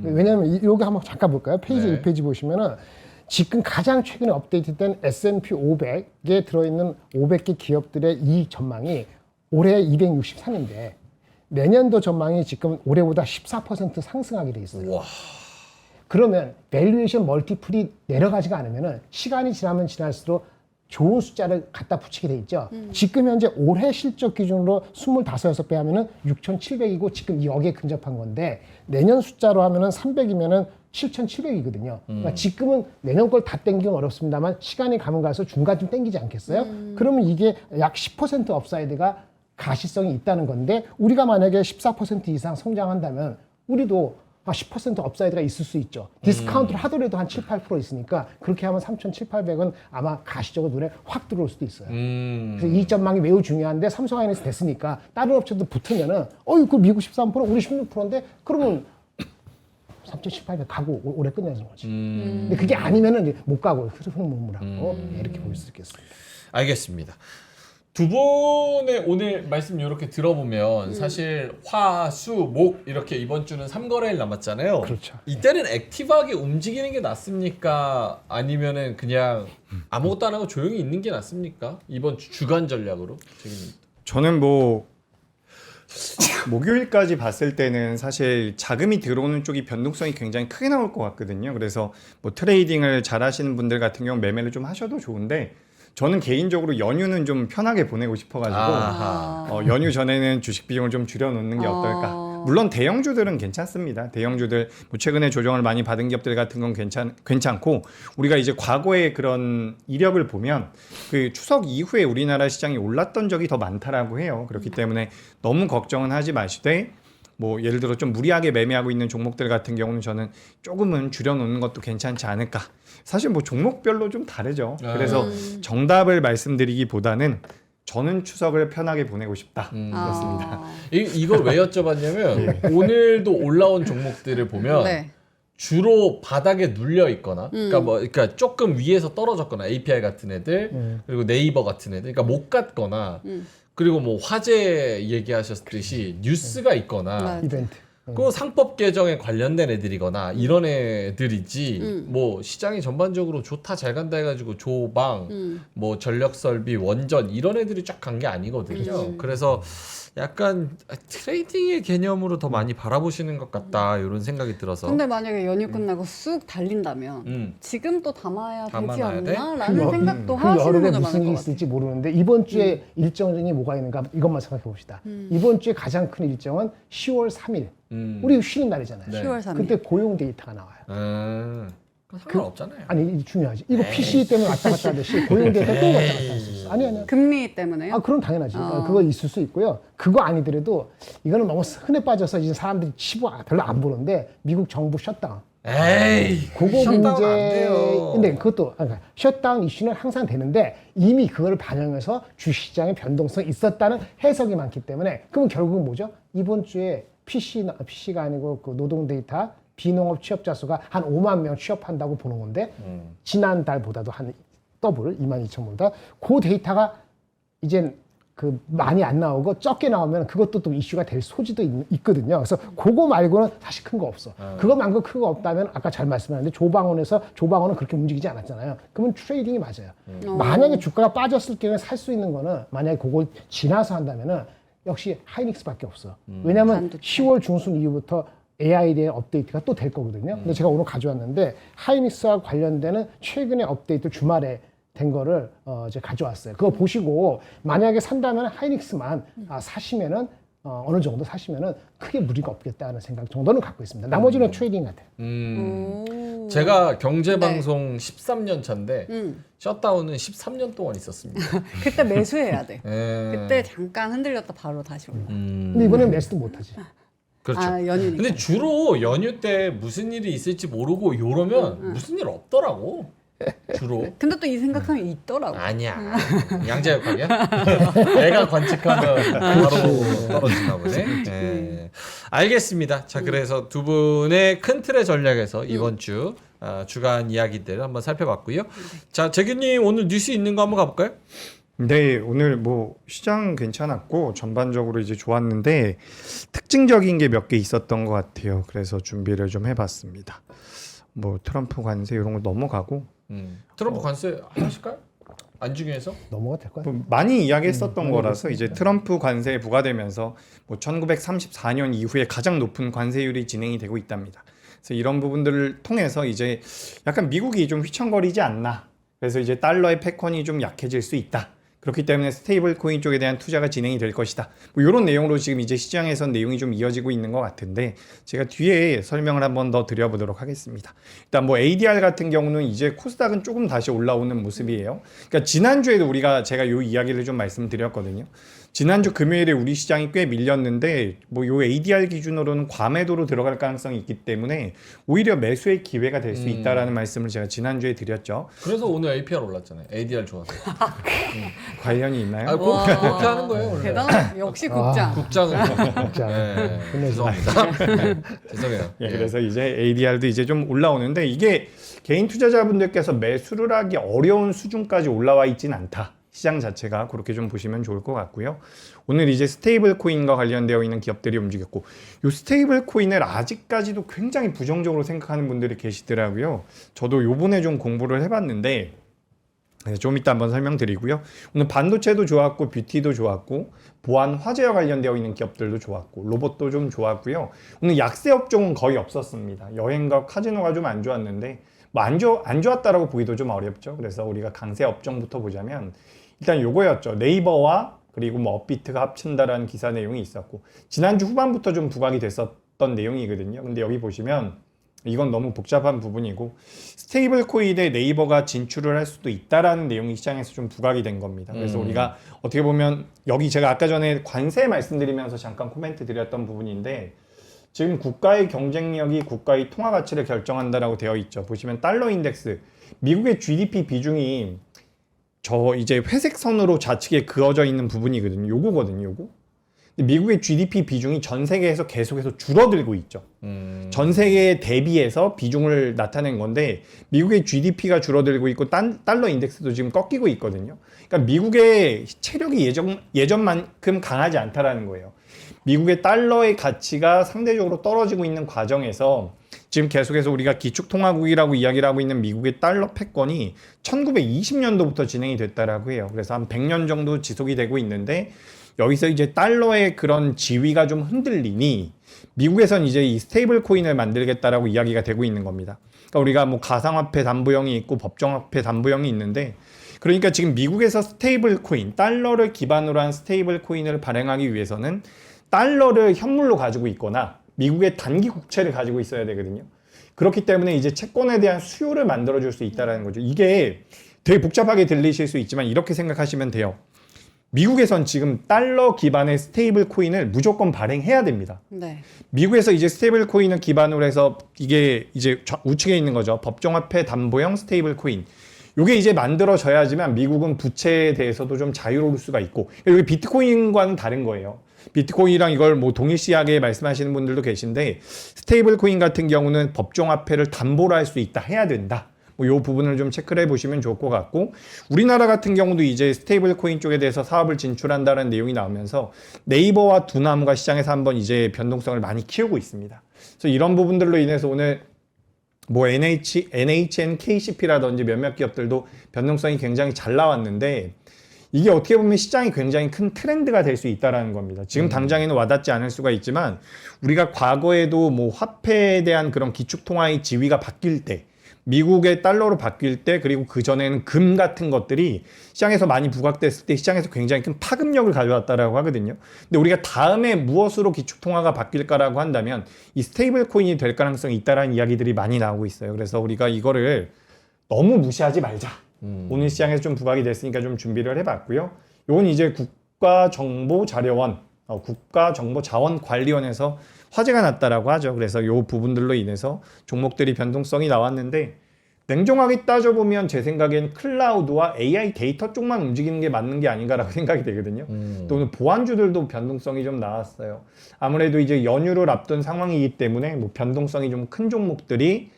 왜냐하면 여기 한번 잠깐 볼까요? 페이지 네. 1페이지 보시면은 지금 가장 최근에 업데이트된 S&P 500에 들어있는 500개 기업들의 이익 전망이 올해 263인데 내년도 전망이 지금 올해보다 14% 상승하게 돼 있어요. 와. 그러면 밸류에이션 멀티플이 내려가지가 않으면 시간이 지나면 지날수록 좋은 숫자를 갖다 붙이게 돼 있죠. 지금 현재 올해 실적 기준으로 25, 6배 하면은 6,700이고 지금 여기에 근접한 건데 내년 숫자로 하면은 300이면은 7,700이거든요. 그러니까 지금은 내년 걸 다 땡기면 어렵습니다만 시간이 가면 갈수록 중간쯤 땡기지 않겠어요? 그러면 이게 약 10% 업사이드가 가시성이 있다는 건데 우리가 만약에 14% 이상 성장한다면 우리도 10% 업사이드가 있을 수 있죠. 디스카운트를 하더라도 한 7, 8% 있으니까 그렇게 하면 3,700은 아마 가시적으로 눈에 확 들어올 수도 있어요. 그래서 이익 전망이 매우 중요한데 삼성하이닉스 됐으니까 다른 업체도 붙으면은 그 미국 13% 우리 16%인데 그러면 3,700 가고 올해 끝내는 거지. 근데 그게 아니면은 이제 못 가고 흐르는 몸을 하고 이렇게 볼 수 있겠습니다. 알겠습니다. 두 분의 오늘 말씀 이렇게 들어보면 사실 화, 수, 목 이렇게 이번 주는 3거래일 남았잖아요. 그렇죠. 이때는 액티브하게 움직이는 게 낫습니까? 아니면은 그냥 아무것도 안 하고 조용히 있는 게 낫습니까? 이번 주간 전략으로? 저는 뭐 목요일까지 봤을 때는 사실 자금이 들어오는 쪽이 변동성이 굉장히 크게 나올 것 같거든요. 그래서 뭐 트레이딩을 잘 하시는 분들 같은 경우 매매를 좀 하셔도 좋은데 저는 개인적으로 연휴는 좀 편하게 보내고 싶어가지고 연휴 전에는 주식 비중을 좀 줄여놓는 게 어떨까 물론 대형주들은 괜찮습니다. 대형주들 뭐 최근에 조정을 많이 받은 기업들 같은 건 괜찮고 우리가 이제 과거의 그런 이력을 보면 그 추석 이후에 우리나라 시장이 올랐던 적이 더 많다라고 해요. 그렇기 때문에 너무 걱정은 하지 마시되 뭐 예를 들어 좀 무리하게 매매하고 있는 종목들 같은 경우는 저는 조금은 줄여놓는 것도 괜찮지 않을까. 사실 뭐 종목별로 좀 다르죠. 그래서 정답을 말씀드리기보다는 저는 추석을 편하게 보내고 싶다. 그렇습니다. 이걸 왜 여쭤봤냐면 오늘도 올라온 종목들을 보면 네. 주로 바닥에 눌려 있거나, 그러니까 조금 위에서 떨어졌거나 API 같은 애들, 그리고 네이버 같은 애들, 그러니까 못 갔거나, 그리고 뭐 화재 얘기하셨듯이 뉴스가 있거나, 맞아. 이벤트. 그 상법 개정에 관련된 애들이거나 이런 애들이지 뭐 시장이 전반적으로 좋다 잘 간다 해가지고 조방 뭐 전력설비 원전 이런 애들이 쫙 간 게 아니거든요. 그래서 약간 트레이딩의 개념으로 더 많이 바라보시는 것 같다 이런 생각이 들어서. 근데 만약에 연휴 끝나고 쑥 달린다면 지금 또 담아야 되지 담아놔야 돼? 않나라는 생각도 그 하시는 여름에 분들 무슨 많을 일이 것 같아요. 있을지 모르는데 이번 주에 일정이 뭐가 있는가 이것만 생각해 봅시다. 이번 주에 가장 큰 일정은 10월 3일. 우리 쉬는 날이잖아요. 네. 10월 3일. 그때 고용 데이터가 나와요. 상관없잖아요. 아니 이게 중요하지. 이거 PC 때문에 왔다 갔다 하듯이 고용 데이터 또 왔다 갔다 할 수 있어. 아니. 금리 때문에요? 아, 그럼 당연하지. 그거 있을 수 있고요. 그거 아니더라도 이거는 너무 흔해 빠져서 이제 사람들이 치고 별로 안 보는데 미국 정부 셧다운. 에이, 그거 셧다운 안 문제. 돼요. 근데 그것도 그러니까 셧다운 이슈는 항상 되는데 이미 그걸 반영해서 주시장의 변동성이 있었다는 해석이 많기 때문에 그럼 결국은 뭐죠? 이번 주에 PC가 아니고 그 노동 데이터 비농업 취업자 수가 한 5만 명 취업한다고 보는 건데 지난달보다도 한 더블 22,000보다 그 데이터가 이제 그 많이 안 나오고 적게 나오면 그것도 또 이슈가 될 소지도 있거든요. 그래서 그거 말고는 사실 큰 거 없어. 그거 말고 큰 거 없다면 아까 잘 말씀하셨는데 조방원은 그렇게 움직이지 않았잖아요. 그러면 트레이딩이 맞아요. 만약에 주가가 빠졌을 경우에 살 수 있는 거는 만약에 그걸 지나서 한다면은 역시 하이닉스밖에 없어. 왜냐하면 반도체. 10월 중순 이후부터 AI에 대한 업데이트가 또 될 거거든요. 근데 제가 오늘 가져왔는데 하이닉스와 관련되는 최근의 업데이트 주말에 된 거를 이제 가져왔어요. 그거 보시고 만약에 산다면 하이닉스만 사시면은 어느 정도 사시면은 크게 무리가 없겠다는 생각 정도는 갖고 있습니다. 나머지는 트레이딩 같아요. 제가 경제방송 13년 차인데 셧다운은 13년 동안 있었습니다. 그때 매수해야 돼. 예. 그때 잠깐 흔들렸다 바로 다시 올라. 근데 이번엔 매수도 못하지. 그렇죠. 아, 연휴니까. 근데 주로 연휴 때 무슨 일이 있을지 모르고 이러면 무슨 일 없더라고. 주로. 근데 또 이 생각하면 있더라고. 아니야. 양자역학이야? 내가 관측하면 바로 떨어지나 보네. 네. 알겠습니다. 자, 그래서 두 분의 큰 틀의 전략에서 이번 주 주간 이야기들 한번 살펴봤고요. 자, 재규님 오늘 뉴스 있는 거 한번 가볼까요? 네, 오늘 뭐 시장 괜찮았고 전반적으로 이제 좋았는데 특징적인 게 몇 개 있었던 것 같아요. 그래서 준비를 좀 해봤습니다. 뭐 트럼프 관세 이런 거 넘어가고 트럼프 관세 하실까요? 안 중요해서? 넘어가 될 것 같아요. 뭐 많이 이야기했었던 거라서 이제 트럼프 관세에 부과되면서 뭐 1934년 이후에 가장 높은 관세율이 진행이 되고 있답니다. 그래서 이런 부분들을 통해서 이제 약간 미국이 좀 휘청거리지 않나. 그래서 이제 달러의 패권이 좀 약해질 수 있다. 그렇기 때문에 스테이블 코인 쪽에 대한 투자가 진행이 될 것이다. 뭐 이런 내용으로 지금 이제 시장에선 내용이 좀 이어지고 있는 것 같은데 제가 뒤에 설명을 한번 더 드려보도록 하겠습니다. 일단 뭐 ADR 같은 경우는 이제 코스닥은 조금 다시 올라오는 모습이에요. 그러니까 지난주에도 제가 이 이야기를 좀 말씀드렸거든요. 지난주 금요일에 우리 시장이 꽤 밀렸는데 뭐 요 ADR 기준으로는 과매도로 들어갈 가능성이 있기 때문에 오히려 매수의 기회가 될 수 있다라는 말씀을 제가 지난주에 드렸죠. 그래서 오늘 APR 올랐잖아요. ADR 좋아서. 관련이 있나요? 아, 그렇게 하는 거예요, 원래. 대단하다. 역시 국장. 국장은. 진짜. 네, 끝내줘. 죄송합니다. 죄송해요. 예, 그래서 이제 ADR도 이제 좀 올라오는데 이게 개인 투자자분들께서 매수를 하기 어려운 수준까지 올라와 있진 않다. 시장 자체가 그렇게 좀 보시면 좋을 것 같고요. 오늘 이제 스테이블 코인과 관련되어 있는 기업들이 움직였고 이 스테이블 코인을 아직까지도 굉장히 부정적으로 생각하는 분들이 계시더라고요. 저도 요번에 좀 공부를 해봤는데 좀 이따 한번 설명드리고요. 오늘 반도체도 좋았고 뷰티도 좋았고 보안 화재와 관련되어 있는 기업들도 좋았고 로봇도 좀 좋았고요. 오늘 약세 업종은 거의 없었습니다. 여행과 카지노가 좀 안 좋았는데 뭐 안 좋았다라고 보기도 좀 어렵죠. 그래서 우리가 강세 업종부터 보자면 일단 요거였죠. 네이버와 그리고 뭐 업비트가 합친다라는 기사 내용이 있었고 지난주 후반부터 좀 부각이 됐었던 내용이거든요. 근데 여기 보시면 이건 너무 복잡한 부분이고 스테이블 코인에 네이버가 진출을 할 수도 있다라는 내용이 시장에서 좀 부각이 된 겁니다. 그래서 우리가 어떻게 보면 여기 제가 아까 전에 관세 말씀드리면서 잠깐 코멘트 드렸던 부분인데 지금 국가의 경쟁력이 국가의 통화 가치를 결정한다라고 되어 있죠. 보시면 달러 인덱스 미국의 GDP 비중이 저 이제 회색 선으로 좌측에 그어져 있는 부분이거든요. 요거거든요. 요거. 미국의 GDP 비중이 전 세계에서 계속해서 줄어들고 있죠. 전 세계에 대비해서 비중을 나타낸 건데 미국의 GDP가 줄어들고 있고 달러 인덱스도 지금 꺾이고 있거든요. 그러니까 미국의 체력이 예전만큼 강하지 않다라는 거예요. 미국의 달러의 가치가 상대적으로 떨어지고 있는 과정에서 지금 계속해서 우리가 기축통화국이라고 이야기를 하고 있는 미국의 달러 패권이 1920년도부터 진행이 됐다라고 해요. 그래서 한 100년 정도 지속이 되고 있는데 여기서 이제 달러의 그런 지위가 좀 흔들리니 미국에선 이제 이 스테이블 코인을 만들겠다라고 이야기가 되고 있는 겁니다. 그러니까 우리가 뭐 가상화폐 담보형이 있고 법정화폐 담보형이 있는데 그러니까 지금 미국에서 스테이블 코인, 달러를 기반으로 한 스테이블 코인을 발행하기 위해서는 달러를 현물로 가지고 있거나 미국의 단기 국채를 가지고 있어야 되거든요. 그렇기 때문에 이제 채권에 대한 수요를 만들어줄 수 있다는 거죠. 이게 되게 복잡하게 들리실 수 있지만 이렇게 생각하시면 돼요. 미국에선 지금 달러 기반의 스테이블 코인을 무조건 발행해야 됩니다. 네. 미국에서 이제 스테이블 코인을 기반으로 해서 이게 이제 우측에 있는 거죠. 법정화폐 담보형 스테이블 코인. 요게 이제 만들어져야지만 미국은 부채에 대해서도 좀 자유로울 수가 있고 여기 비트코인과는 다른 거예요. 비트코인이랑 이걸 뭐 동일시하게 말씀하시는 분들도 계신데 스테이블 코인 같은 경우는 법정화폐를 담보로 할 수 있다 해야 된다. 뭐 요 부분을 좀 체크를 해보시면 좋을 것 같고 우리나라 같은 경우도 이제 스테이블 코인 쪽에 대해서 사업을 진출한다는 내용이 나오면서 네이버와 두나무가 시장에서 한번 이제 변동성을 많이 키우고 있습니다. 그래서 이런 부분들로 인해서 오늘 뭐 NHN, KCP라든지 몇몇 기업들도 변동성이 굉장히 잘 나왔는데 이게 어떻게 보면 시장이 굉장히 큰 트렌드가 될 수 있다는 겁니다. 지금 당장에는 와닿지 않을 수가 있지만 우리가 과거에도 뭐 화폐에 대한 그런 기축통화의 지위가 바뀔 때 미국의 달러로 바뀔 때 그리고 그전에는 금 같은 것들이 시장에서 많이 부각됐을 때 시장에서 굉장히 큰 파급력을 가져왔다라고 하거든요. 근데 우리가 다음에 무엇으로 기축통화가 바뀔까라고 한다면 이 스테이블 코인이 될 가능성이 있다라는 이야기들이 많이 나오고 있어요. 그래서 우리가 이거를 너무 무시하지 말자. 오늘 시장에서 좀 부각이 됐으니까 좀 준비를 해봤고요. 이건 이제 국가정보자료원, 국가정보자원관리원에서 화제가 났다라고 하죠. 그래서 이 부분들로 인해서 종목들이 변동성이 나왔는데 냉정하게 따져보면 제 생각엔 클라우드와 AI 데이터 쪽만 움직이는 게 맞는 게 아닌가라고 생각이 되거든요. 또 오늘 보안주들도 변동성이 좀 나왔어요. 아무래도 이제 연휴를 앞둔 상황이기 때문에 뭐 변동성이 좀 큰 종목들이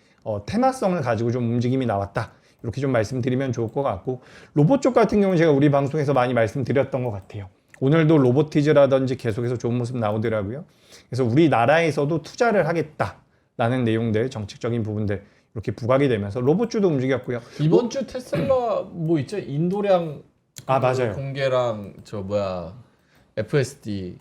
테마성을 가지고 좀 움직임이 나왔다. 이렇게 좀 말씀드리면 좋을 것 같고 로봇 쪽 같은 경우는 제가 우리 방송에서 많이 말씀드렸던 것 같아요. 오늘도 로보티즈라든지 계속해서 좋은 모습 나오더라고요. 그래서 우리나라에서도 투자를 하겠다라는 내용들, 정책적인 부분들 이렇게 부각이 되면서 로봇주도 움직였고요. 이번 주 테슬라 뭐 있죠? 인도량 맞아요. 공개랑 FSD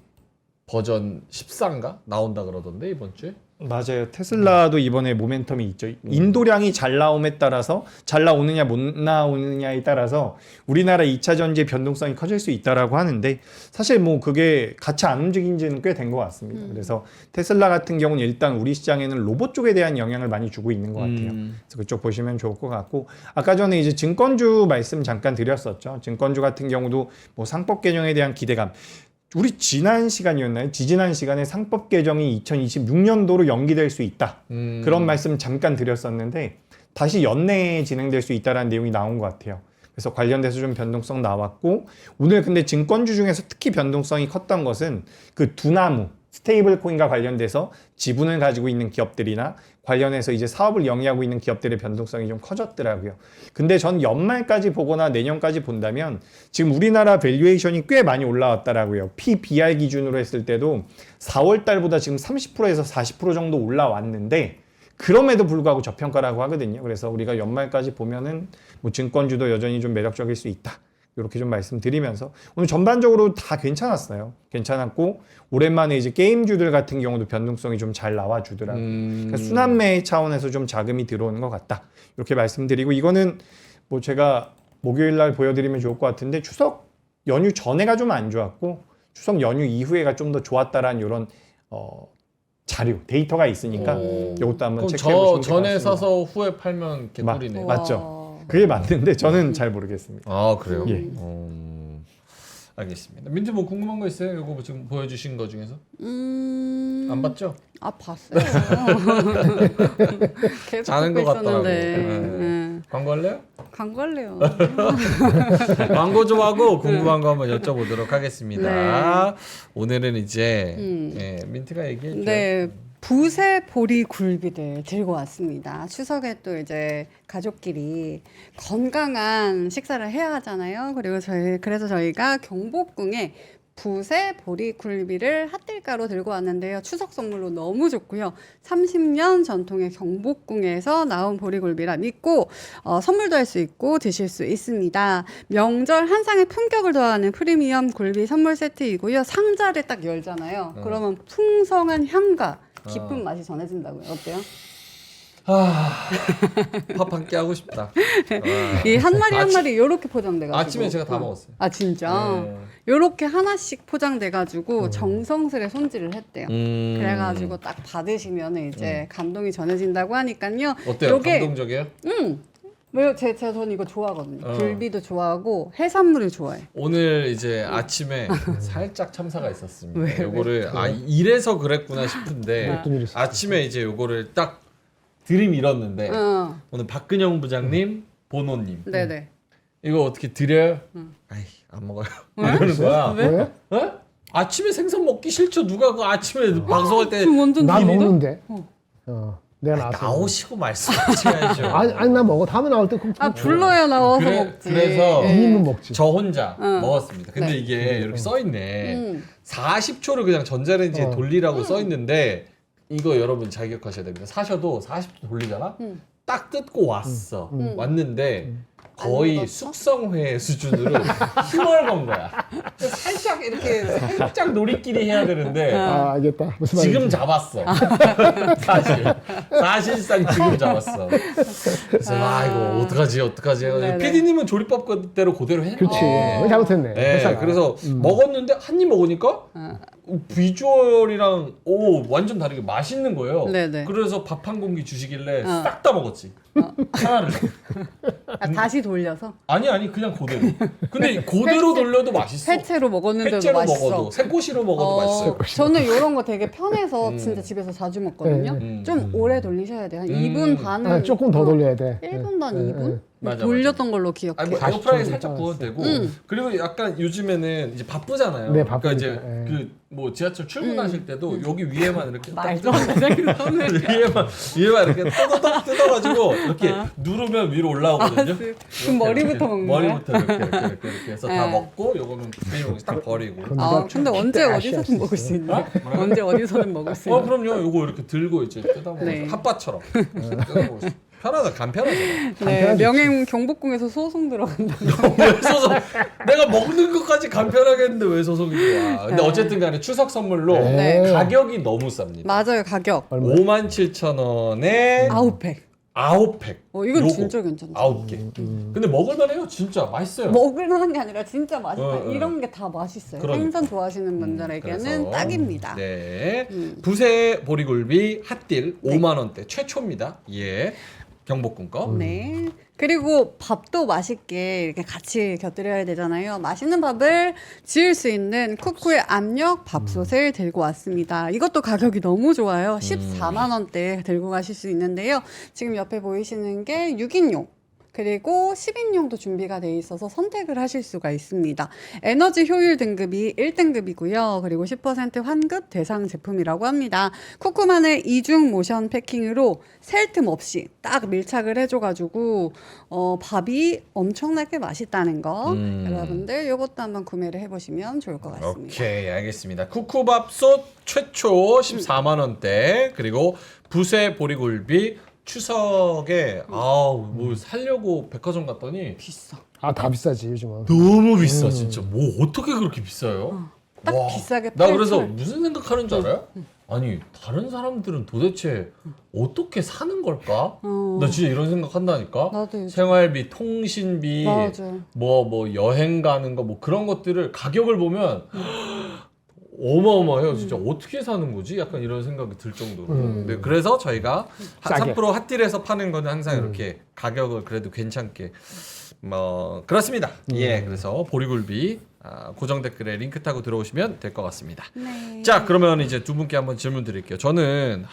버전 14인가 나온다 그러던데 이번 주에? 맞아요. 테슬라도 이번에 모멘텀이 있죠. 인도량이 잘 나옴에 따라서 잘 나오느냐 못 나오느냐에 따라서 우리나라 2차 전지의 변동성이 커질 수 있다라고 하는데 사실 뭐 그게 같이 안 움직인 지는 꽤 된 것 같습니다. 그래서 테슬라 같은 경우는 일단 우리 시장에는 로봇 쪽에 대한 영향을 많이 주고 있는 것 같아요. 그래서 그쪽 보시면 좋을 것 같고 아까 전에 이제 증권주 말씀 잠깐 드렸었죠. 증권주 같은 경우도 뭐 상법 개정에 대한 기대감 우리 지난 시간이었나요? 지지난 시간에 상법 개정이 2026년도로 연기될 수 있다. 그런 말씀 잠깐 드렸었는데 다시 연내에 진행될 수 있다는 내용이 나온 것 같아요. 그래서 관련돼서 좀 변동성 나왔고 오늘 근데 증권주 중에서 특히 변동성이 컸던 것은 그 두나무 스테이블 코인과 관련돼서 지분을 가지고 있는 기업들이나 관련해서 이제 사업을 영위하고 있는 기업들의 변동성이 좀 커졌더라고요. 근데 전 연말까지 보거나 내년까지 본다면 지금 우리나라 밸류에이션이 꽤 많이 올라왔더라고요. PBR 기준으로 했을 때도 4월 달보다 지금 30%에서 40% 정도 올라왔는데 그럼에도 불구하고 저평가라고 하거든요. 그래서 우리가 연말까지 보면은 뭐 증권주도 여전히 좀 매력적일 수 있다. 이렇게 좀 말씀드리면서 오늘 전반적으로 다 괜찮았어요. 괜찮았고 오랜만에 이제 게임주들 같은 경우도 변동성이 좀 잘 나와주더라고요. 그러니까 순환매 차원에서 좀 자금이 들어오는 것 같다. 이렇게 말씀드리고 이거는 뭐 제가 목요일 날 보여드리면 좋을 것 같은데 추석 연휴 전에가 좀 안 좋았고 추석 연휴 이후에가 좀 더 좋았다라는 이런 자료 데이터가 있으니까 이것도 한번 그럼 체크해 보시면 저 전에 사서 후에 팔면 개꿀이네. 맞죠. 그게 맞는데 저는 잘 모르겠습니다. 아 그래요? 예. 알겠습니다. 민트 뭐 궁금한 거 있어요? 이거 지금 보여주신 거 중에서 안 봤죠? 아 봤어요. 계속 자는 듣고 것 같더라고. 있었는데. 네. 광고할래요? 광고할래요. 광고 좀 하고 궁금한 거 한번 여쭤보도록 하겠습니다. 네. 오늘은 이제 예, 민트가 얘기해줘요. 네, 부세 보리 굴비를 들고 왔습니다. 추석에 또 이제 가족끼리 건강한 식사를 해야 하잖아요. 그리고 그래서 저희가 경복궁에 부세 보리 굴비를 핫딜가로 들고 왔는데요. 추석 선물로 너무 좋고요. 30년 전통의 경복궁에서 나온 보리굴비라 믿고 선물도 할 수 있고 드실 수 있습니다. 명절 한상의 품격을 더하는 프리미엄 굴비 선물 세트이고요. 상자를 딱 열잖아요. 그러면 풍성한 향과 깊은 맛이 전해진다고요. 어때요? 밥 한 끼 하고 싶다. 이 한 마리 한 마리 이렇게 포장돼가지고 아침에 제가 다 먹었어요. 아 진짜? 네. 요렇게 하나씩 포장돼가지고 정성스레 손질을 했대요. 그래가지고 딱 받으시면 이제 감동이 전해진다고 하니까요. 어때요? 요게 감동적이에요? 왜요? 저는 이거 좋아하거든요. 굴비도 좋아하고 해산물을 좋아해. 오늘 이제 아침에 살짝 참사가 있었습니다. 요거를 이래서 그랬구나 싶은데 어떤 일이 있었어요? 아침에 이제 요거를 딱 들이밀었는데 오늘 박근영 부장님, 보노님 네네. 이거 어떻게 드려요? 아이 안 먹어요. 이러는 거야. 왜? 어? 아침에 생선 먹기 싫죠. 누가 그 아침에 방송할 때 지금 완전 나 들이다? 먹는데. 내가 나왔어. 나오시고 말씀하셔야죠. 아니 나 먹어. 다음에 나올 때 꼭. 아 불러야 나와서 그래- 먹지. 그래서 예. 2인분 먹지. 저 혼자 먹었습니다. 근데 네. 이게 이렇게 써 있네. 40초를 그냥 전자레인지에 어. 돌리라고 써 있는데 이거 여러분 잘 기억하셔야 됩니다. 사셔도 40초 돌리잖아. 딱 뜯고 왔어. 왔는데 거의 익었어? 숙성회 수준으로 희멀건 거야. 살짝 이렇게 살짝 놀이끼리 해야 되는데 아 알겠다. 무슨 지금 말인지. 잡았어. 사실상 지금 잡았어. 그래서 이거 어떡하지 해가지고 네네. PD님은 조리법대로 그대로 했네. 그렇지. 잘못했네. 네, 회사가. 그래서 먹었는데 한 입 먹으니까 비주얼이랑 완전 다르게 맛있는 거예요. 네네. 그래서 밥 한 공기 주시길래 싹 다 먹었지. 하나를. 다시 돌려서 아니 그냥 그대로. 근데 그대로 돌려도 맛있어. 회채로 먹었는데도 회째로 맛있어. 먹어도 새꼬시로 먹어도 맛있어요. 저는 이런 거 되게 편해서 진짜 집에서 자주 먹거든요. 네. 좀 오래 돌리셔야 돼요. 한 2분 반은 아, 조금 더 돌려야 돼. 1분 반, 2분? 맞아, 돌렸던 걸로 기억해. 아니 뭐 40초 에어프라이에 정도 살짝 구워도 되고 음. 그리고 약간 요즘에는 이제 바쁘잖아요. 네, 그러니까 이제 바쁘니까, 예. 그 뭐 지하철 출근하실 때도 여기 위에만 이렇게 딱 말도 안 되는 거는. 위에만 이렇게 뜯어가지고 이렇게 누르면 위로 올라오거든요. 그럼 이렇게, 머리부터 이렇게. 먹는 거야? 머리부터 이렇게 해서 다 네. 먹고 요거는 그냥 딱 버리고. 근데 언제 그때 어디서든 아시아 먹을 수 있네. 뭐라고요? 언제 어디서든 먹을 수 있네. 그럼요. 요거 이렇게 들고 이제 뜯어먹어. 네. 핫바처럼 뜯어먹을 수. 편하다, 간편하잖아. 네, 간편하지. 명행 경복궁에서 소송 들어간다. 왜 소송? 내가 먹는 것까지 간편하게 했는데 왜 소송이 좋아? 근데 네. 어쨌든 간에 추석 선물로 네. 가격이 너무 쌉니다. 맞아요, 가격. 57,000원에 9팩. 9팩. 이건 요거 진짜 괜찮다. 9개. 근데 먹을만해요. 진짜 맛있어요. 먹을 만한 게 아니라 진짜 맛있다. 어. 이런 게 다 맛있어요. 그러니까. 생선 좋아하시는 분들에게는 그래서, 딱입니다. 네. 부세 보리굴비 핫딜 네. 5만 원대 최초입니다. 예. 경복궁 거. 네. 그리고 밥도 맛있게 이렇게 같이 곁들여야 되잖아요. 맛있는 밥을 지을 수 있는 쿠쿠의 압력 밥솥을 들고 왔습니다. 이것도 가격이 너무 좋아요. 14만 원대 들고 가실 수 있는데요. 지금 옆에 보이시는 게 6인용. 그리고 10인용도 준비가 돼 있어서 선택을 하실 수가 있습니다. 에너지 효율 등급이 1등급이고요. 그리고 10% 환급 대상 제품이라고 합니다. 쿠쿠만의 이중 모션 패킹으로 셀 틈 없이 딱 밀착을 해줘가지고 밥이 엄청나게 맛있다는 거 여러분들 이것도 한번 구매를 해보시면 좋을 것 같습니다. 오케이, 알겠습니다. 쿠쿠밥솥 최초 14만 원대. 그리고 부세 보리굴비 추석에 뭐 살려고 백화점 갔더니 비싸. 다 비싸지 요즘은. 너무 비싸 진짜. 뭐 어떻게 그렇게 비싸요? 딱 와, 비싸게 나 그래서 팔 무슨 생각하는 줄 알아요? 아니 다른 사람들은 도대체 어떻게 사는 걸까? 나 진짜 이런 생각 한다니까. 나도 요즘. 생활비, 통신비, 맞아. 뭐 여행 가는 거 뭐 그런 것들을 가격을 보면 어마어마해요. 진짜 어떻게 사는 거지? 약간 이런 생각이 들 정도로. 네, 그래서 저희가 싸게. 3% 핫딜에서 파는 거는 항상 이렇게 가격을 그래도 괜찮게 뭐 그렇습니다. 예, 그래서 보리굴비 고정 댓글에 링크 타고 들어오시면 될 것 같습니다. 네. 자, 그러면 이제 두 분께 한번 질문 드릴게요. 저는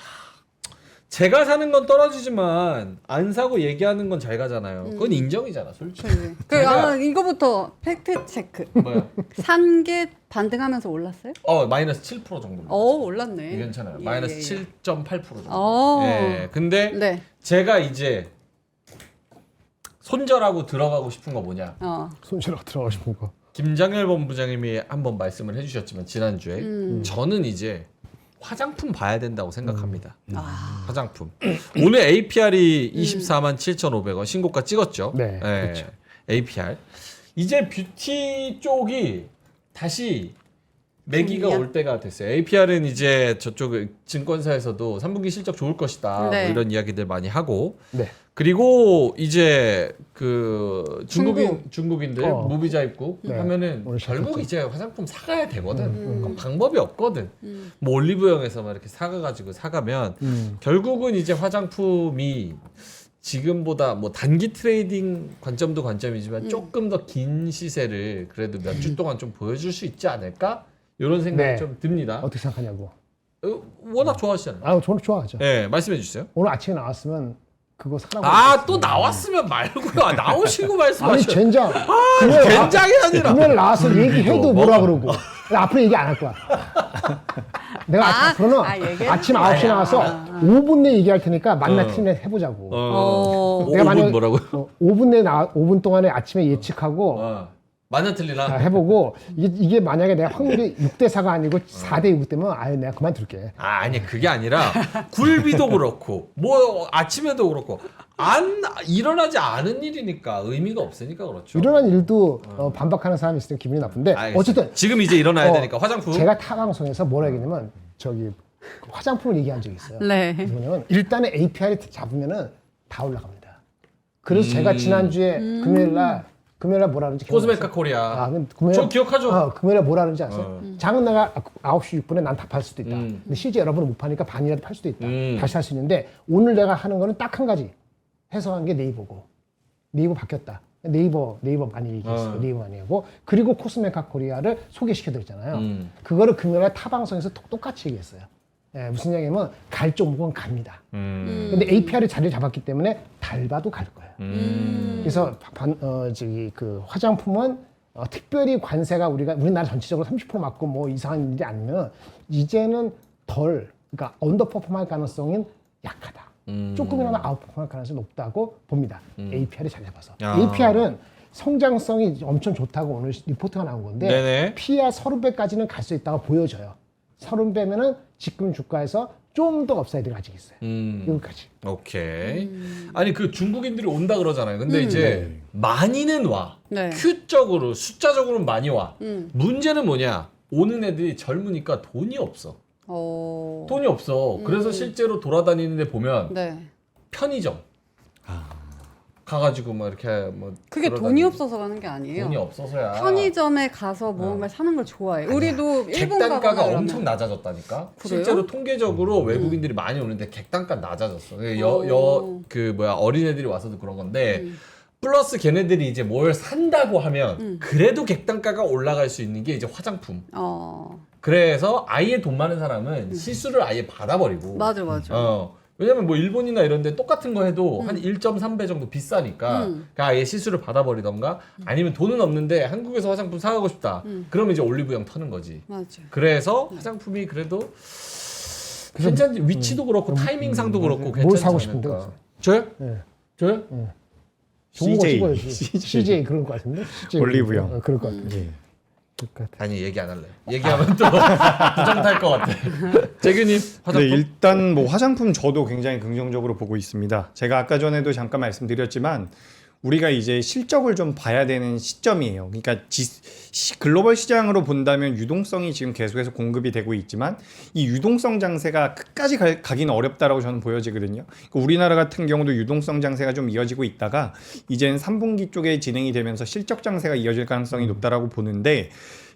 제가 사는 건 떨어지지만 안 사고 얘기하는 건 잘 가잖아요. 그건 인정이잖아, 솔직히. 이거부터 팩트 체크. 뭐야? 산 게 반등하면서 올랐어요? 마이너스 7% 정도. 올랐네. 괜찮아요. 예, 마이너스 예. 7.8% 정도. 어. 예. 근데 네. 제가 이제 손절하고 들어가고 싶은 거 뭐냐? 손실하고 들어가고 싶은 거. 김장열 본부장님이 한번 말씀을 해주셨지만 지난주에 저는 이제 화장품 봐야 된다고 생각합니다. 화장품. 오늘 APR이 247,500원 신고가 찍었죠. 네, 그렇죠. APR. 이제 뷰티 쪽이 다시 매기가 올 때가 됐어요. APR은 이제 저쪽 증권사에서도 3분기 실적 좋을 것이다. 네. 뭐 이런 이야기들 많이 하고. 네. 그리고 이제 그 중국인들 무비자 입국 네. 하면은 오늘 결국 시작했죠. 이제 화장품 사가야 되거든. 그건 방법이 없거든. 뭐 올리브영에서 막 이렇게 사가가지고 사가면 결국은 이제 화장품이 지금보다 뭐 단기 트레이딩 관점도 관점이지만 조금 더 긴 시세를 그래도 몇 주 동안 좀 보여줄 수 있지 않을까? 이런 생각이 네. 좀 듭니다. 어떻게 생각하냐고. 워낙 좋아하시잖아요. 저는 좋아하죠. 네, 말씀해 주세요. 오늘 아침에 나왔으면 그거 사라고. 또 나왔으면 말고요. 나오시고 아니 말씀하셔. 젠장. 된장이 아니라. 금요일 나와서 얘기해도 뭐. 뭐라 그러고. 나 앞으로 얘기 안 할 거야. 내가 앞으로는 얘기해 아침 9시 나와서 5분 내에 얘기할 테니까 만나 틀리면 해보자고. 내가 5분 뭐라고요? 5분 내에 5분 동안에 아침에 예측하고 만나 틀리나? 해보고 이게 만약에 내가 확률이 6대 4가 아니고 4대 6 되면 아예 내가 그만둘게. 아니 그게 아니라 굴비도 그렇고 뭐 아침에도 그렇고 안 일어나지 않은 일이니까 의미가 없으니까 그렇죠. 일어난 일도 반박하는 사람이 있을 때 기분이 나쁜데 알겠어요. 어쨌든 지금 이제 일어나야 되니까 화장품. 제가 타 방송에서 뭐라 얘기냐면 화장품을 얘기한 적이 있어요. 네. 뭐냐면 일단은 APR이 잡으면은 다 올라갑니다. 그래서 제가 지난주에 금요일 날 뭐라 그러는지 코스메카 코리아. 금요일, 저 기억하죠? 금요일에 뭐라 그러는지 아세요? 장은 내가 9시 6분에 난 다 팔 수도 있다. 근데 실제 여러분은 못 파니까 반이라도 팔 수도 있다. 다시 살 수 있는데 오늘 내가 하는 거는 딱 한 가지. 해석한 게 네이버고. 네이버 바뀌었다. 네이버 많이 얘기했어요. 네이버 많이 하고. 그리고 코스메카 코리아를 소개시켜드렸잖아요. 그거를 금요일에 타 방송에서 똑같이 얘기했어요. 예, 무슨 얘기냐면 갈 종목은 갑니다. 근데 APR이 자리를 잡았기 때문에 닮아도 갈 거예요. 그래서 그 화장품은 특별히 관세가 우리나라 전체적으로 30% 맞고 뭐 이상한 일이 아니면 이제는 그러니까 언더퍼폼할 가능성은 약하다. 조금이나마 아웃퍼폼할 가능성이 높다고 봅니다. APR이 자리 잡아서. APR은 성장성이 엄청 좋다고 오늘 리포트가 나온 건데 네네. PER 30배까지는 갈 수 있다고 보여져요. 30배면은 지금 주가에서 좀 더 업사이드가 아직 있어요. 여기까지. 오케이. 아니 그 중국인들이 온다 그러잖아요. 근데 이제 많이는 와. 네. 숫자적으로는 많이 와. 문제는 뭐냐? 오는 애들이 젊으니까 돈이 없어. 돈이 없어. 그래서 실제로 돌아다니는데 보면 네. 편의점 가가지고 막 이렇게 뭐 그게 돌아다니고. 돈이 없어서 가는 게 아니에요. 돈이 없어서야. 편의점에 가서 뭔가 사는 걸 좋아해. 우리도 일본 객단가가 가거나 엄청 이러면. 낮아졌다니까. 그래요? 실제로 통계적으로 외국인들이 많이 오는데 객단가 낮아졌어. 어린애들이 와서도 그런 건데 플러스 걔네들이 이제 뭘 산다고 하면 그래도 객단가가 올라갈 수 있는 게 이제 화장품. 그래서 아예 돈 많은 사람은 시수를 아예 받아버리고. 맞아. 왜냐면 뭐 일본이나 이런 데 똑같은 거 해도 한 1.3배 정도 비싸니까 그러니까 아예 시수를 받아버리던가 아니면 돈은 없는데 한국에서 화장품 사가고 싶다. 그러면 이제 올리브영 터는 거지. 맞아. 그래서 화장품이 그래도 괜찮지. 위치도 그렇고 타이밍상도 그렇고 괜찮지 뭘 사고 싶은데? 않을까. 저요? 네. 저요? CJ. CJ. CJ 그럴 것 같은데? CJ 올리브영. 그럴 것 같아요. 그럴 것 같아요. 아니 얘기 안 할래. 얘기하면 또 부정 탈 것 같아. 재규님 화장품. 네, 일단 뭐 화장품 저도 굉장히 긍정적으로 보고 있습니다. 제가 아까 전에도 잠깐 말씀드렸지만 우리가 이제 실적을 좀 봐야 되는 시점이에요. 그러니까 글로벌 시장으로 본다면 유동성이 지금 계속해서 공급이 되고 있지만 이 유동성 장세가 끝까지 가기는 어렵다라고 저는 보여지거든요. 그러니까 우리나라 같은 경우도 유동성 장세가 좀 이어지고 있다가 이제는 3분기 쪽에 진행이 되면서 실적 장세가 이어질 가능성이 높다라고 보는데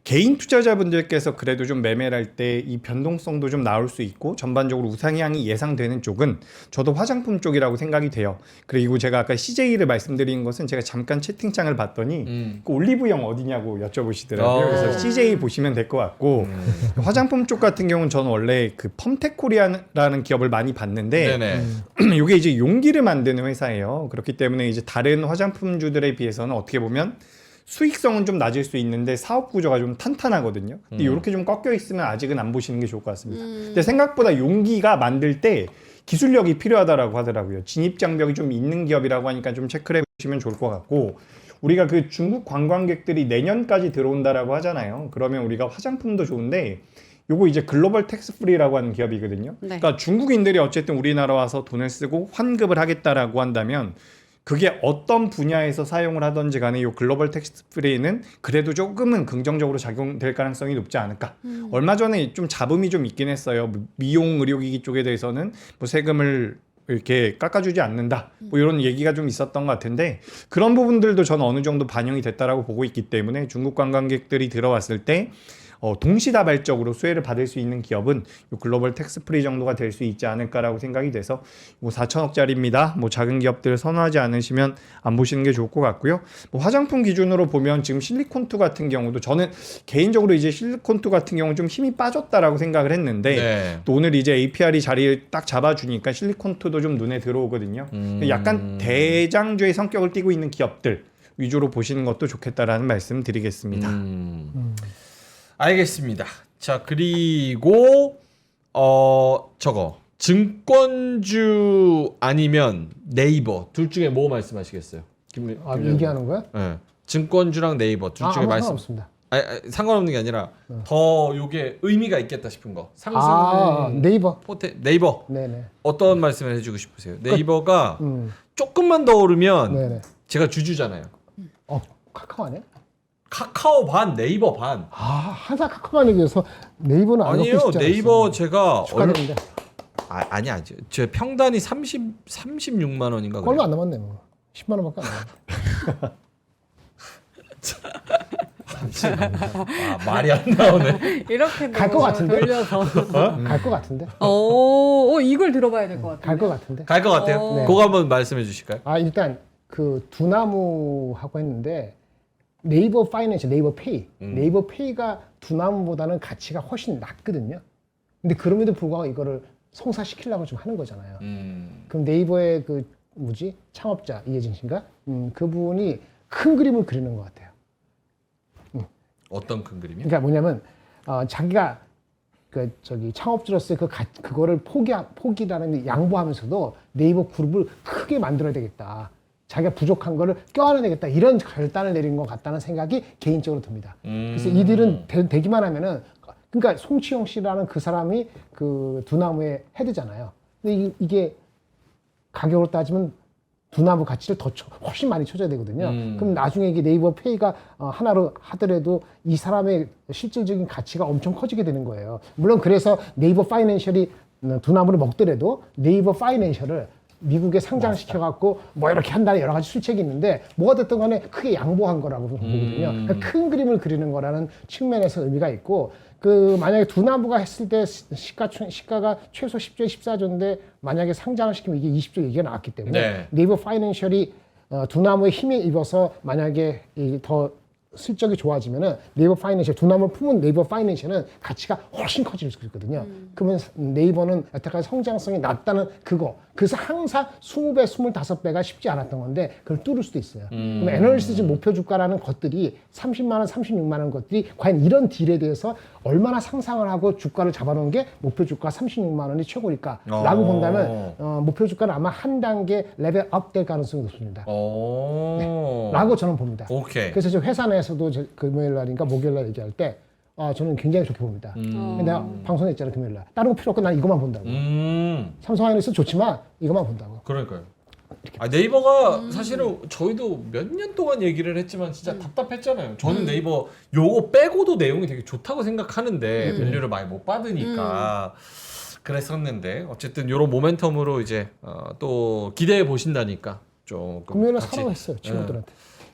개인 투자자분들께서 그래도 좀 매매를 할 때 이 변동성도 좀 나올 수 있고 전반적으로 우상향이 예상되는 쪽은 저도 화장품 쪽이라고 생각이 돼요. 그리고 제가 아까 CJ를 말씀드린 것은 제가 잠깐 채팅창을 봤더니 그 올리브영 어디냐고 여쭤보시더라고요. 그래서 CJ 보시면 될 것 같고 화장품 쪽 같은 경우는 저는 원래 그 펌텍코리아라는 기업을 많이 봤는데 이게 이제 용기를 만드는 회사예요. 그렇기 때문에 이제 다른 화장품주들에 비해서는 어떻게 보면 수익성은 좀 낮을 수 있는데 사업 구조가 좀 탄탄하거든요. 근데 이렇게 좀 꺾여 있으면 아직은 안 보시는 게 좋을 것 같습니다. 근데 생각보다 용기가 만들 때 기술력이 필요하다라고 하더라고요. 진입 장벽이 좀 있는 기업이라고 하니까 좀 체크를 해보시면 좋을 것 같고 우리가 그 중국 관광객들이 내년까지 들어온다라고 하잖아요. 그러면 우리가 화장품도 좋은데 요거 이제 글로벌 텍스 프리라고 하는 기업이거든요. 네. 그러니까 중국인들이 어쨌든 우리나라 와서 돈을 쓰고 환급을 하겠다라고 한다면 그게 어떤 분야에서 사용을 하든지 간에 이 글로벌 텍스 프리는 그래도 조금은 긍정적으로 작용될 가능성이 높지 않을까. 얼마 전에 좀 잡음이 좀 있긴 했어요. 미용 의료기기 쪽에 대해서는 뭐 세금을 이렇게 깎아주지 않는다. 뭐 이런 얘기가 좀 있었던 것 같은데 그런 부분들도 저는 어느 정도 반영이 됐다라고 보고 있기 때문에 중국 관광객들이 들어왔을 때 동시다발적으로 수혜를 받을 수 있는 기업은 요 글로벌 텍스 프리 정도가 될 수 있지 않을까라고 생각이 돼서 뭐 4천억짜리입니다. 뭐 작은 기업들 선호하지 않으시면 안 보시는 게 좋을 것 같고요. 뭐 화장품 기준으로 보면 지금 실리콘투 같은 경우도 저는 개인적으로 이제 실리콘투 같은 경우는 좀 힘이 빠졌다라고 생각을 했는데 또 오늘 이제 APR이 자리를 딱 잡아주니까 실리콘투도 좀 눈에 들어오거든요. 약간 대장주의 성격을 띠고 있는 기업들 위주로 보시는 것도 좋겠다라는 말씀 드리겠습니다. 알겠습니다. 자, 그리고 저거 증권주 아니면 네이버 둘 중에 뭐 말씀하시겠어요? 얘기하는 거야? 네. 증권주랑 네이버 둘 중에 말씀. 없습니다. 아니, 상관없는 게 아니라 더 요게 의미가 있겠다 싶은 거. 상승. 네이버. 네이버. 네네. 어떤 말씀을 해주고 싶으세요? 네이버가 조금만 더 오르면 네네. 제가 주주잖아요. 카카오 아니야? 카카오 반, 네이버 반. 항상 카카오만 얘기해서 네이버는 안 아니에요. 넣고 싶지 네이버 않았어요. 제가 축하드립니다. 아니. 제 평단이 36만 원인가 얼마 그래요. 안 남았네 뭐. 10만 원밖에 안 남았네. 말이 안 나오네. 이렇게 갈것 같은데? 돌려서. 갈 것 같은데? 이걸 들어봐야 될 것 같아요. 갈 것 같은데? 갈 것 같아요. 네. 그거 한번 말씀해 주실까요? 일단 그 두나무하고 했는데 네이버 파이낸셜, 네이버 페이. 네이버 페이가 두나무보다는 가치가 훨씬 낮거든요. 근데 그럼에도 불구하고 이거를 성사시키려고 좀 하는 거잖아요. 그럼 네이버의 그 창업자 이혜진 씨인가? 그분이 큰 그림을 그리는 것 같아요. 어떤 큰 그림이요? 그러니까 뭐냐면 자기가 창업주로서의 그거를 포기라는 양보하면서도 네이버 그룹을 크게 만들어야 되겠다. 자기가 부족한 거를 껴안아야 되겠다. 이런 결단을 내린 것 같다는 생각이 개인적으로 듭니다. 그래서 이들은 되기만 하면은 그러니까 송치영 씨라는 그 사람이 그 두나무의 헤드잖아요. 근데 이게 가격으로 따지면 두나무 가치를 훨씬 많이 쳐줘야 되거든요. 그럼 나중에 이게 네이버 페이가 하나로 하더라도 이 사람의 실질적인 가치가 엄청 커지게 되는 거예요. 물론 그래서 네이버 파이낸셜이 두나무를 먹더라도 네이버 파이낸셜을 미국에 상장시켜갖고 뭐 이렇게 한다는 여러 가지 수책이 있는데 뭐가 됐든 간에 크게 양보한 거라고 보거든요. 그러니까 큰 그림을 그리는 거라는 측면에서 의미가 있고 만약에 두나무가 했을 때 시가가 최소 10조, 14조인데 만약에 상장을 시키면 이게 20조 얘기가 나왔기 때문에 네이버 파이낸셜이 두나무의 힘에 입어서 만약에 더 실적이 좋아지면은 네이버 파이낸셜 두나무를 품은 네이버 파이낸셜은 가치가 훨씬 커질 수 있거든요. 그러면 네이버는 여태까지 성장성이 낮다는 그래서 항상 20배, 25배가 쉽지 않았던 건데 그걸 뚫을 수도 있어요. 그럼 애널리스트 목표 주가라는 것들이 30만 원, 36만 원 것들이 과연 이런 딜에 대해서 얼마나 상상을 하고 주가를 잡아놓은 게 목표 주가 36만 원이 최고일까라고 본다면 목표 주가는 아마 한 단계 레벨 업 될 가능성이 높습니다. 라고 저는 봅니다. 오케이. 그래서 저 회사 내에서도 금요일 날인가 목요일 날 얘기할 때 저는 굉장히 좋게 봅니다. 내가 방송에 있잖아요, 금요일 날. 다른 거 필요 없고 난 이것만 본다고. 삼성하이닉스 좋지만 이것만 본다고. 그러니까요. 이렇게. 네이버가 사실은 저희도 몇 년 동안 얘기를 했지만 진짜 답답했잖아요. 저는 네이버 요거 빼고도 내용이 되게 좋다고 생각하는데 밸류를 많이 못 받으니까 그랬었는데 어쨌든 요런 모멘텀으로 이제 또 기대해 보신다니까 조금 금요일에 같이, 사라고 했어요 친구들한테.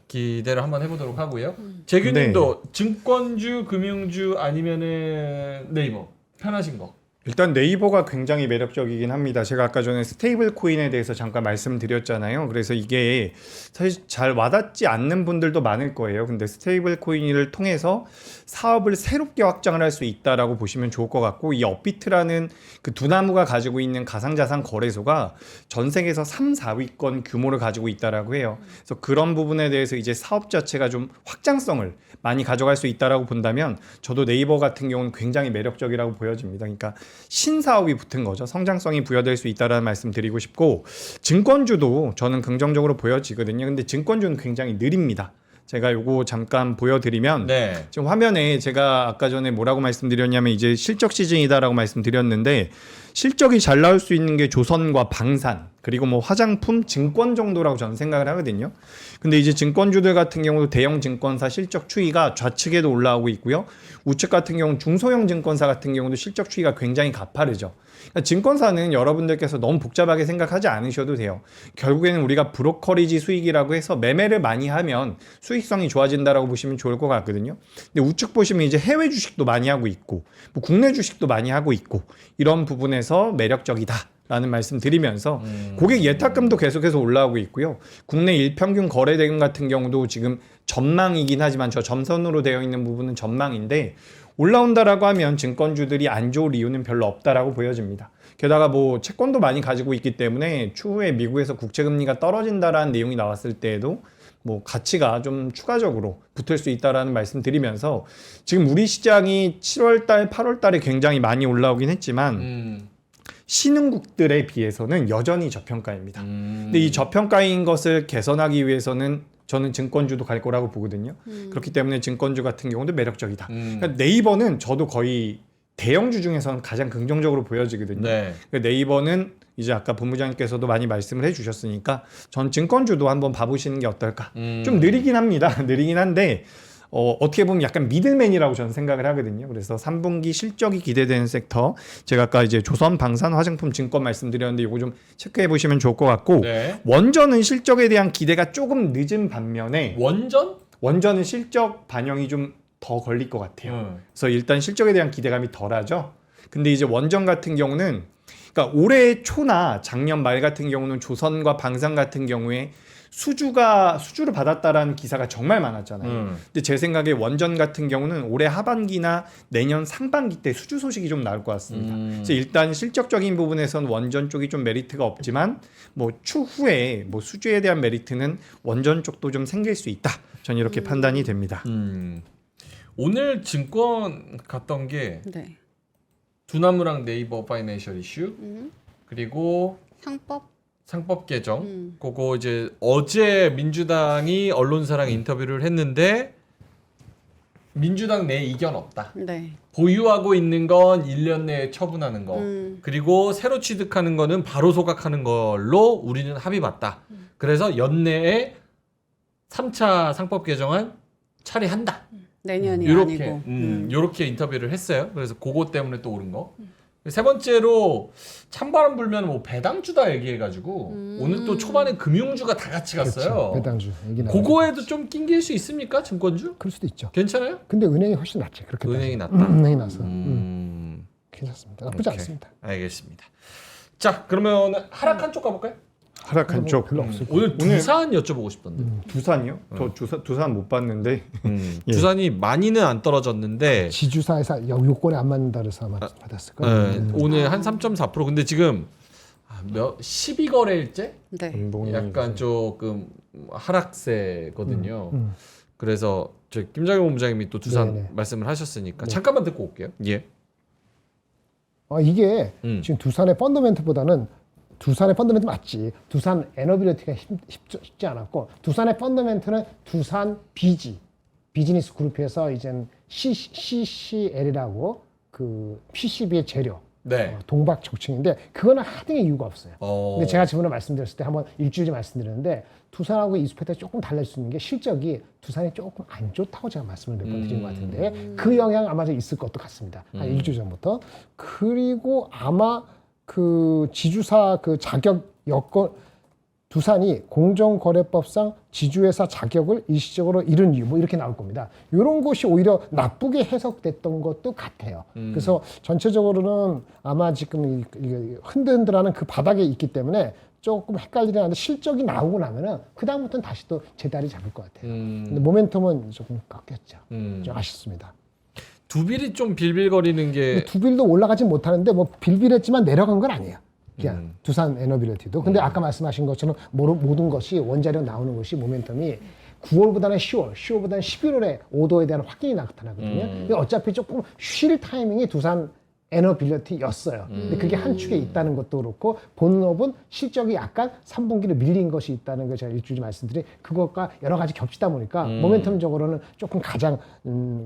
기대를 한번 해보도록 하고요. 재규님도 증권주, 금융주 아니면은 네이버 편하신 거. 일단 네이버가 굉장히 매력적이긴 합니다. 제가 아까 전에 스테이블 코인에 대해서 잠깐 말씀드렸잖아요. 그래서 이게 사실 잘 와닿지 않는 분들도 많을 거예요. 근데 스테이블 코인을 통해서 사업을 새롭게 확장을 할 수 있다라고 보시면 좋을 것 같고, 이 업비트라는 그 두나무가 가지고 있는 가상자산 거래소가 전 세계에서 3, 4위권 규모를 가지고 있다라고 해요. 그래서 그런 부분에 대해서 이제 사업 자체가 좀 확장성을 많이 가져갈 수 있다라고 본다면 저도 네이버 같은 경우는 굉장히 매력적이라고 보여집니다. 그러니까 신사업이 붙은 거죠. 성장성이 부여될 수 있다는 말씀 드리고 싶고, 증권주도 저는 긍정적으로 보여지거든요. 근데 증권주는 굉장히 느립니다. 제가 요거 잠깐 보여드리면 네. 지금 화면에 제가 아까 전에 뭐라고 말씀드렸냐면 이제 실적 시즌이다라고 말씀드렸는데, 실적이 잘 나올 수 있는 게 조선과 방산 그리고 뭐 화장품, 증권 정도라고 저는 생각을 하거든요. 근데 이제 증권주들 같은 경우도 대형 증권사 실적 추이가 좌측에도 올라오고 있고요. 우측 같은 경우는 중소형 증권사 같은 경우도 실적 추이가 굉장히 가파르죠. 그러니까 증권사는 여러분들께서 너무 복잡하게 생각하지 않으셔도 돼요. 결국에는 우리가 브로커리지 수익이라고 해서 매매를 많이 하면 수익성이 좋아진다라고 보시면 좋을 것 같거든요. 근데 우측 보시면 이제 해외 주식도 많이 하고 있고 뭐 국내 주식도 많이 하고 있고 이런 부분에서 매력적이다 라는 말씀 드리면서 고객 예탁금도 계속해서 올라오고 있고요. 국내 일평균 거래 대금 같은 경우도 지금 전망이긴 하지만 저 점선으로 되어 있는 부분은 전망인데 올라온다라고 하면 증권주들이 안 좋을 이유는 별로 없다라고 보여집니다. 게다가 뭐 채권도 많이 가지고 있기 때문에 추후에 미국에서 국채금리가 떨어진다라는 내용이 나왔을 때에도 뭐 가치가 좀 추가적으로 붙을 수 있다라는 말씀 드리면서 지금 우리 시장이 7월달, 8월달에 굉장히 많이 올라오긴 했지만 신흥국들에 비해서는 여전히 저평가입니다. 근데 이 저평가인 것을 개선하기 위해서는 저는 증권주도 갈 거라고 보거든요. 그렇기 때문에 증권주 같은 경우도 매력적이다. 그러니까 네이버는 저도 거의 대형주 중에서는 가장 긍정적으로 보여지거든요. 네. 그러니까 네이버는 이제 아까 본부장님께서도 많이 말씀을 해주셨으니까 전 증권주도 한번 봐보시는 게 어떨까. 좀 느리긴 합니다. 느리긴 한데 어떻게 보면 약간 미들맨이라고 저는 생각을 하거든요. 그래서 3분기 실적이 기대되는 섹터, 제가 아까 이제 조선, 방산, 화장품, 증권 말씀드렸는데 이거 좀 체크해 보시면 좋을 것 같고, 네. 원전은 실적에 대한 기대가 조금 늦은 반면에 원전은 실적 반영이 좀 더 걸릴 것 같아요. 그래서 일단 실적에 대한 기대감이 덜하죠. 근데 이제 원전 같은 경우는 그러니까 올해 초나 작년 말 같은 경우는 조선과 방산 같은 경우에 수주를 받았다라는 기사가 정말 많았잖아요. 근데 제 생각에 원전 같은 경우는 올해 하반기나 내년 상반기 때 수주 소식이 좀 나올 것 같습니다. 그래서 일단 실적적인 부분에서는 원전 쪽이 좀 메리트가 없지만 뭐 추후에 뭐 수주에 대한 메리트는 원전 쪽도 좀 생길 수 있다. 전 이렇게 판단이 됩니다. 오늘 증권 갔던 게 네. 두나무랑 네이버 파이낸셜 이슈 그리고 상법 개정. 그거 이제 어제 민주당이 언론사랑 인터뷰를 했는데 민주당 내 이견 없다. 네. 보유하고 있는 건 1년 내에 처분하는 거. 그리고 새로 취득하는 거는 바로 소각하는 걸로 우리는 합의 봤다. 그래서 연내에 3차 상법 개정안 처리한다. 내년이 요렇게, 아니고. 요렇게 인터뷰를 했어요. 그래서 그거 때문에 또 오른 거. 세 번째로 찬바람 불면 뭐 배당주다 얘기해가지고 오늘 또 초반에 금융주가 다 같이 갔어요. 그렇죠. 배당주. 그거에도 좀 낑길 수 있습니까? 증권주? 그럴 수도 있죠. 괜찮아요? 근데 은행이 훨씬 낫지. 그렇게 은행이 낫다. 은행이 나서 괜찮습니다. 나쁘지 오케이. 않습니다. 알겠습니다. 자, 그러면 하락한 쪽 가볼까요? 하락한 쪽. 별로 없을 거예요. 오늘 두산 여쭤보고 싶던데. 두산이요? 저 두산 못 봤는데. 예. 두산이 많이는 안 떨어졌는데 지주사에서 요건에 안 맞는다 그래서 아마 받았을 거예요. 오늘 한 3.4%. 근데 지금 12거래일째 네. 약간 조금 하락세거든요. 그래서 저 김장현 본부장님이 또 두산 네네. 말씀을 하셨으니까 잠깐만 듣고 올게요. 예. 이게 지금 두산의 펀더멘트보다는 두산의 펀더멘트 맞지. 두산 에너빌리티가 쉽지 않았고 두산의 펀더멘트는 두산 비즈니스 그룹에서 이젠 CCL이라고 그 PCB의 재료 네. 동박 적층인데 그거는 하등의 이유가 없어요. 근데 제가 저번에 말씀드렸을 때 한번 일주일에 말씀드렸는데 두산하고 이수페트가 조금 달라질 수 있는 게 실적이 두산이 조금 안 좋다고 제가 말씀을 몇 번 드린 것 같은데 그 영향 아마 좀 있을 것도 같습니다. 한 일주일 전부터. 그리고 아마 그 지주사 그 자격 여건 두산이 공정거래법상 지주회사 자격을 일시적으로 잃은 이유 뭐 이렇게 나올 겁니다. 이런 것이 오히려 나쁘게 해석됐던 것도 같아요. 그래서 전체적으로는 아마 지금 흔들흔들하는 그 바닥에 있기 때문에 조금 헷갈리긴 하는데 실적이 나오고 나면은 그 다음부터는 다시 또 제자리 잡을 것 같아요. 근데 모멘텀은 조금 깎였죠. 좀 아쉽습니다. 두빌이 좀 빌빌거리는 게 두빌도 올라가진 못하는데 뭐 빌빌했지만 내려간 건 아니에요. 그냥 두산 에너빌리티도. 근데 아까 말씀하신 것처럼 모든 것이 원자력 나오는 것이 모멘텀이 9월보다는 10월, 10월보다는 11월에 오더에 대한 확인이 나타나거든요. 근데 어차피 조금 쉴 타이밍이 두산 에너빌리티였어요. 근데 그게 한 축에 있다는 것도 그렇고 본업은 실적이 약간 3분기를 밀린 것이 있다는 걸 제가 일주일에 말씀드린 그것과 여러 가지 겹치다 보니까 모멘텀적으로는 조금 가장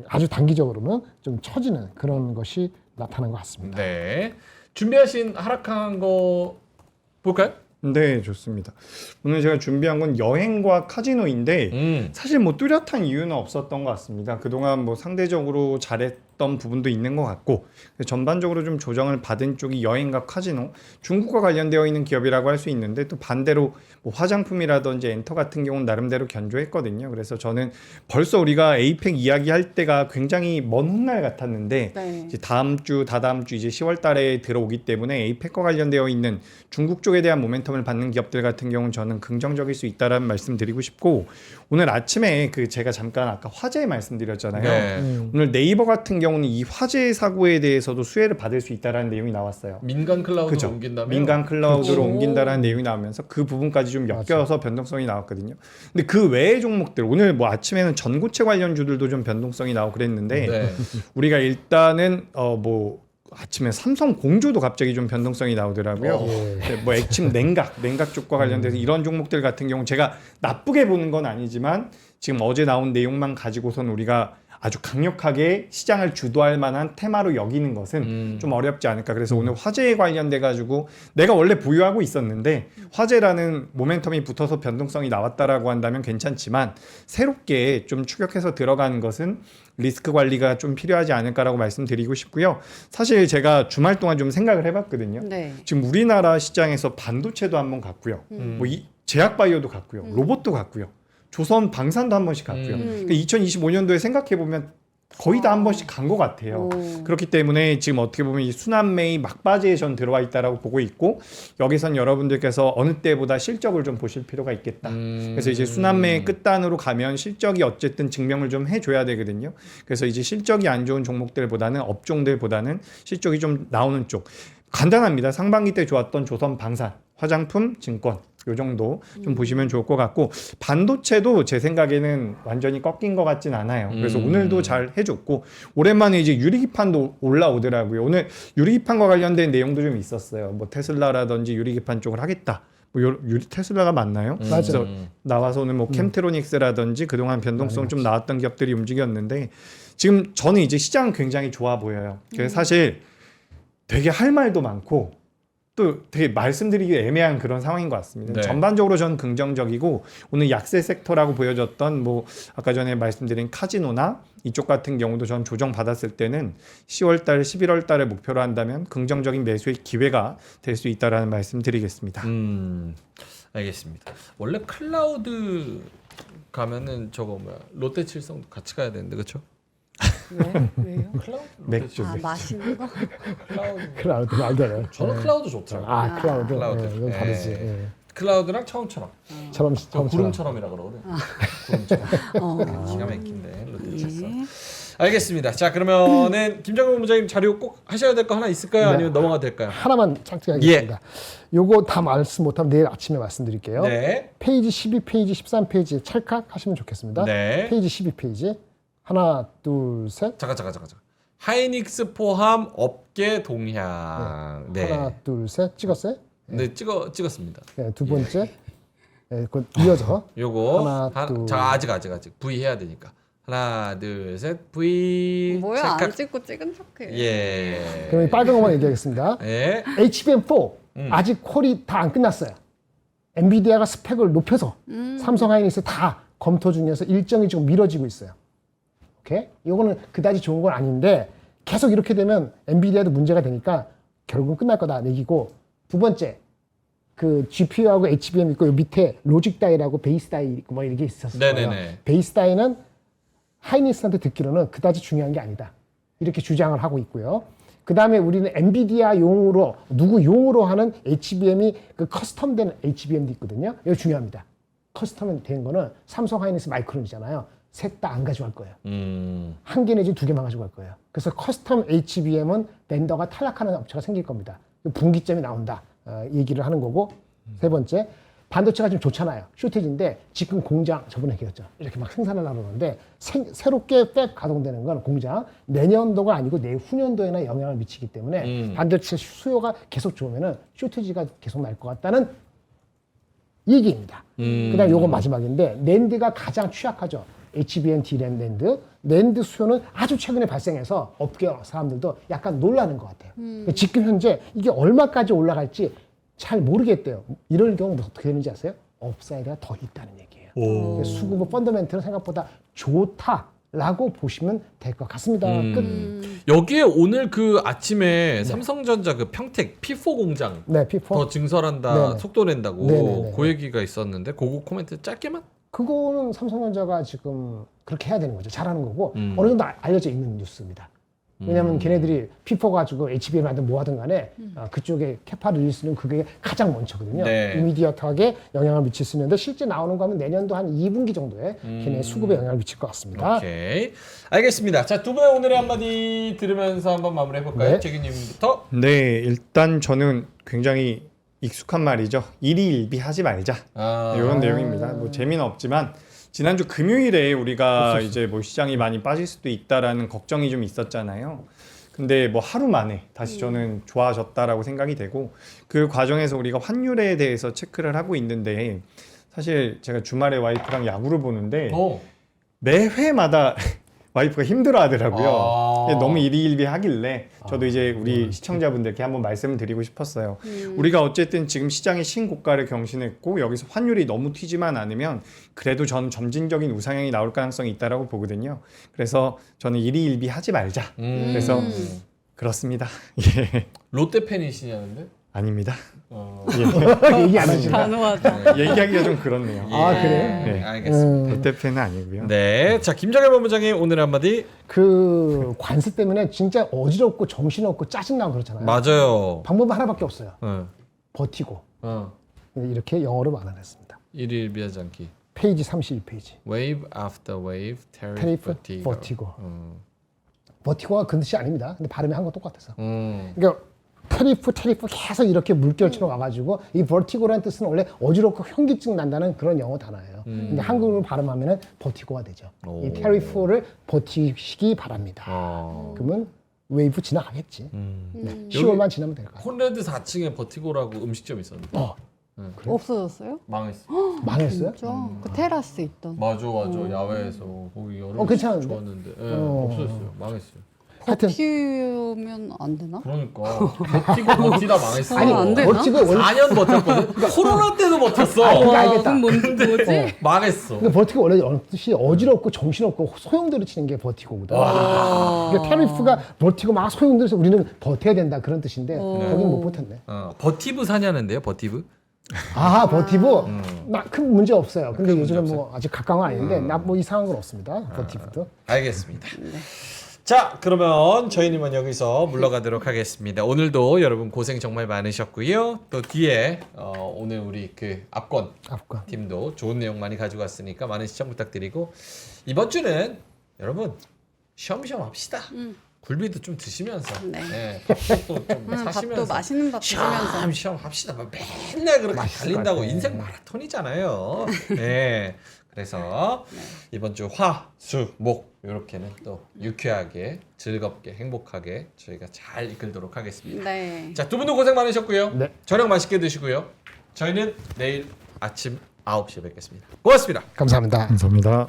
아주 단기적으로는 좀 처지는 그런 것이 나타난 것 같습니다. 네. 준비하신 하락한 거 볼까요? 네, 좋습니다. 오늘 제가 준비한 건 여행과 카지노인데 사실 뭐 뚜렷한 이유는 없었던 것 같습니다. 그동안 뭐 상대적으로 잘했던 부분도 있는 것 같고 전반적으로 좀 조정을 받은 쪽이 여행과 카지노, 중국과 관련되어 있는 기업이라고 할 수 있는데 또 반대로 뭐 화장품이라든지 엔터 같은 경우는 나름대로 견조했거든요. 그래서 저는 벌써 우리가 에이펙 이야기할 때가 굉장히 먼 훗날 같았는데 네. 이제 다다음 주 이제 10월 달에 들어오기 때문에 에이펙과 관련되어 있는 중국 쪽에 대한 모멘텀을 받는 기업들 같은 경우는 저는 긍정적일 수 있다라는 말씀 드리고 싶고 오늘 아침에 그 제가 잠깐 아까 화재 말씀드렸잖아요. 네. 오늘 네이버 같은 경우는 이 화재 사고에 대해서도 수혜를 받을 수 있다라는 내용이 나왔어요. 민간 클라우드로 그죠. 옮긴다면 민간 클라우드로 그렇죠. 옮긴다라는 내용이 나오면서 그 부분까지 좀 엮여서 변동성이 나왔거든요. 근데 그 외의 종목들 오늘 뭐 아침에는 전고체 관련주들도 좀 변동성이 나오고 그랬는데 네. 우리가 일단은 뭐 아침에 삼성 공조도 갑자기 좀 변동성이 나오더라고요. 네, 뭐 액침 냉각 쪽과 관련돼서 이런 종목들 같은 경우 제가 나쁘게 보는 건 아니지만 지금 어제 나온 내용만 가지고선 우리가 아주 강력하게 시장을 주도할 만한 테마로 여기는 것은 좀 어렵지 않을까. 그래서 오늘 화재에 관련돼 가지고 내가 원래 보유하고 있었는데 화재라는 모멘텀이 붙어서 변동성이 나왔다라고 한다면 괜찮지만 새롭게 좀 추격해서 들어가는 것은 리스크 관리가 좀 필요하지 않을까라고 말씀드리고 싶고요. 사실 제가 주말 동안 좀 생각을 해봤거든요. 네. 지금 우리나라 시장에서 반도체도 한번 갔고요. 뭐 제약 바이오도 갔고요. 로봇도 갔고요. 조선 방산도 한 번씩 갔고요. 그러니까 2025년도에 생각해 보면 거의 다 한 번씩 간 것 같아요. 그렇기 때문에 지금 어떻게 보면 이 순환매의 막바지에 전 들어와 있다라고 보고 있고 여기선 여러분들께서 어느 때보다 실적을 좀 보실 필요가 있겠다. 그래서 이제 순환매의 끝단으로 가면 실적이 어쨌든 증명을 좀 해줘야 되거든요. 그래서 이제 실적이 안 좋은 종목들보다는 업종들보다는 실적이 좀 나오는 쪽. 간단합니다. 상반기 때 좋았던 조선 방산, 화장품, 증권 요 정도 좀 보시면 좋을 것 같고 반도체도 제 생각에는 완전히 꺾인 것 같진 않아요. 그래서 오늘도 잘 해줬고 오랜만에 이제 유리기판도 올라오더라고요. 오늘 유리기판과 관련된 내용도 좀 있었어요. 뭐 테슬라라든지 유리기판 쪽을 하겠다. 뭐 테슬라가 맞나요? 그래서 나와서 오늘 뭐 캠트로닉스라든지 그동안 변동성 좀 나왔던 기업들이 움직였는데 지금 저는 이제 시장은 굉장히 좋아 보여요. 그래서 사실 되게 할 말도 많고 또 되게 말씀드리기 애매한 그런 상황인 것 같습니다. 네. 전반적으로 저는 긍정적이고 오늘 약세 섹터라고 보여졌던 뭐 아까 전에 말씀드린 카지노나 이쪽 같은 경우도 전 조정 받았을 때는 10월달, 11월달에 목표로 한다면 긍정적인 매수의 기회가 될 수 있다라는 말씀드리겠습니다. 알겠습니다. 원래 클라우드 가면은 저거 뭐야 롯데칠성도 같이 가야 되는데 그렇죠? 왜요? 클라우드 맥주. 아, 맛있는 거? 클라우드 알잖아요. 저는 클라우드 좋더라고요. 클라우드. 클라우드. 네, 이건 다르지. 예. 클라우드랑 처음처럼. 처럼 구름처럼이라 그러거든. 구름처럼. 기가 막힌데 롯데칠성. 알겠습니다. 자 그러면은 김정근 본부장님 자료 꼭 하셔야 될 거 하나 있을까요? 네. 아니면 넘어가도 될까요? 하나만 착지하겠습니다. 요거 다 말씀 못하면 내일 아침에 말씀드릴게요. 네. 페이지 12페이지, 13페이지 찰칵하시면 좋겠습니다. 네. 페이지 12페이지. 하나, 둘, 셋. 잠깐. 하이닉스 포함 업계 동향. 네. 하나, 둘, 셋. 찍었어요? 네 찍었습니다. 네, 두 번째. 네, 그건 이어져. 요거 하나, 둘. 자 아직 V 해야 되니까 하나, 둘, 셋. V. 뭐야 찰칵. 안 찍고 찍은 척해. 예. 그럼 이 빨간 것만 얘기하겠습니다. 예. HBM4 아직 콜이 다 안 끝났어요. 엔비디아가 스펙을 높여서 삼성 하이닉스 다 검토 중에서 일정이 좀 미뤄지고 있어요. 오케이? 이거는 그다지 좋은 건 아닌데 계속 이렇게 되면 엔비디아도 문제가 되니까 결국은 끝날 거다 얘기고 두 번째 그 GPU하고 HBM 있고 요 밑에 로직 다이라고 베이스 다이 있고 뭐 이렇게 있었어요. 네네네. 베이스 다이는 하이닉스한테 듣기로는 그다지 중요한 게 아니다. 이렇게 주장을 하고 있고요. 그 다음에 우리는 엔비디아 용으로 누구 용으로 하는 HBM이 그 커스텀된 HBM도 있거든요. 이거 중요합니다. 커스텀 된 거는 삼성 하이닉스 마이크론이잖아요. 셋 다 안 가져갈 거예요. 한 개 내지 두 개만 가져갈 거예요. 그래서 커스텀 HBM은 벤더가 탈락하는 업체가 생길 겁니다. 분기점이 나온다. 얘기를 하는 거고. 세 번째, 반도체가 좀 좋잖아요. 쇼티지인데 지금 공장 저번에 얘기했죠. 이렇게 막 생산을 하려는데 새롭게 팩 가동되는 건 공장 내년도가 아니고 내후년도에나 영향을 미치기 때문에 반도체 수요가 계속 좋으면은 쇼티지가 계속 날 것 같다는 얘기입니다. 그다음 요거 마지막인데 낸드가 가장 취약하죠. HBM, D램, 낸드. 낸드 수요는 아주 최근에 발생해서 업계 사람들도 약간 놀라는 것 같아요. 지금 현재 이게 얼마까지 올라갈지 잘 모르겠대요. 이럴 경우 어떻게 되는지 아세요? 업사이드가 더 있다는 얘기예요. 수급의 펀더멘트는 생각보다 좋다라고 보시면 될 것 같습니다. 끝. 여기에 오늘 그 아침에 삼성전자 그 평택 P4 공장 네, P4. 더 증설한다, 네네. 속도 낸다고 네네네. 그 얘기가 있었는데 그거 코멘트 짧게만? 그거는 삼성전자가 지금 그렇게 해야 되는 거죠. 잘하는 거고 어느 정도 알려져 있는 뉴스입니다. 왜냐하면 걔네들이 P4 가지고 HBM 하든 뭐 하든 간에 그쪽에 캐파 릴리스는 그게 가장 먼저거든요. 네. 이미디어트하게 영향을 미칠 수 있는데 실제 나오는 거 하면 내년도 한 2분기 정도에 걔네 수급에 영향을 미칠 것 같습니다. 오케이. 알겠습니다. 자, 두 분의 오늘의 한마디 들으면서 한번 마무리해볼까요? 네. 재규님부터. 네, 일단 저는 굉장히 익숙한 말이죠. 일희일비하지 말자. 이런 내용입니다. 뭐 재미는 없지만 지난주 금요일에 우리가 이제 뭐 시장이 많이 빠질 수도 있다라는 걱정이 좀 있었잖아요. 근데 뭐 하루 만에 다시 저는 좋아졌다라고 생각이 되고 그 과정에서 우리가 환율에 대해서 체크를 하고 있는데 사실 제가 주말에 와이프랑 야구를 보는데 매회마다 와이프가 힘들어 하더라고요. 너무 일희일비 하길래 저도 이제 우리 시청자분들께 한번 말씀을 드리고 싶었어요. 우리가 어쨌든 지금 시장이 신고가를 경신했고 여기서 환율이 너무 튀지만 않으면 그래도 전 점진적인 우상향이 나올 가능성이 있다라고 보거든요. 그래서 저는 일희일비 하지 말자. 그래서 그렇습니다. 예. 롯데 팬이시냐는데? 아닙니다. 얘기 안 하시나? 단호하다. 얘기하기가 좀 그렇네요. 아, 그래요? 네, 알겠습니다. 롯데팬은 아니고요. 네. 자, 김정일 본부장의 오늘 한마디. 그 관세 때문에 진짜 어지럽고 정신없고 짜증나고 그렇잖아요. 맞아요. 방법은 하나밖에 없어요. 어. 버티고. 어. 이렇게 영어로 말하냈습니다. 일일비하지 않기. 페이지 31페이지. Wave after wave, tariff 테리프 fatigue. 버티고. 버티고가 그 뜻이 아닙니다. 근데 발음이 한 건 똑같아서. 음. 그러니까 테리프 계속 이렇게 물결처럼 와가지고 이 버티고라는 뜻은 원래 어지럽고 현기증 난다는 그런 영어 단어예요. 근데 한국어로 발음하면은 버티고가 되죠. 오. 이 테리프를 버티시기 바랍니다. 그러면 웨이브 지나가겠지. 네, 10월만 지나면 될 것 같아요. 콘레드 4층에 버티고라고 음식점 있었는데 없어졌어요? 망했어. 망했어요? 진짜? 그 테라스 있던. 맞아. 야외에서 거기 여름 괜찮은데? 좋았는데 없어졌어요. 망했어요. 하여튼 버티면 안 되나? 그러니까 버티다 망했어. 아니, 안 되나? 버티고 원래 4년 버텼거든. 코로나 때도 버텼어. 그러니까 알겠다. 그럼 뭐지? 망했어. 근데 버티고 원래 어느 뜻이 어지럽고 정신없고 소용돌이 치는 게 버티고거든. 그러니까 테리프가 버티고 막 소용돌이서 우리는 버텨야 된다 그런 뜻인데 거긴 못 버텼네. 버티브 사냐는데요, 버티브? 아 버티브 나 큰 문제 없어요. 근데 요즘은 뭐 아직 가까운 건 아닌데 나 뭐 이상한 건 없습니다. 버티브도. 알겠습니다. 자, 그러면 저희님은 여기서 물러가도록 하겠습니다. 오늘도 여러분 고생 정말 많으셨고요. 또 뒤에 오늘 우리 그 압권 팀도 좋은 내용 많이 가지고 왔으니까 많은 시청 부탁드리고 이번 주는 여러분 쉬엄쉬엄 합시다. 굴비도 좀 드시면서 네. 밥도 좀 사시면서 밥도 맛있는 밥 드시면서. 쉬엄쉬엄 합시다. 맨날 그렇게 달린다고 인생 마라톤이잖아요. 네. 그래서 이번 주 화, 수, 목 이렇게는 또 유쾌하게 즐겁게 행복하게 저희가 잘 이끌도록 하겠습니다. 네. 자, 두 분도 고생 많으셨고요. 네. 저녁 맛있게 드시고요. 저희는 내일 아침 9시에 뵙겠습니다. 고맙습니다. 감사합니다. 감사합니다.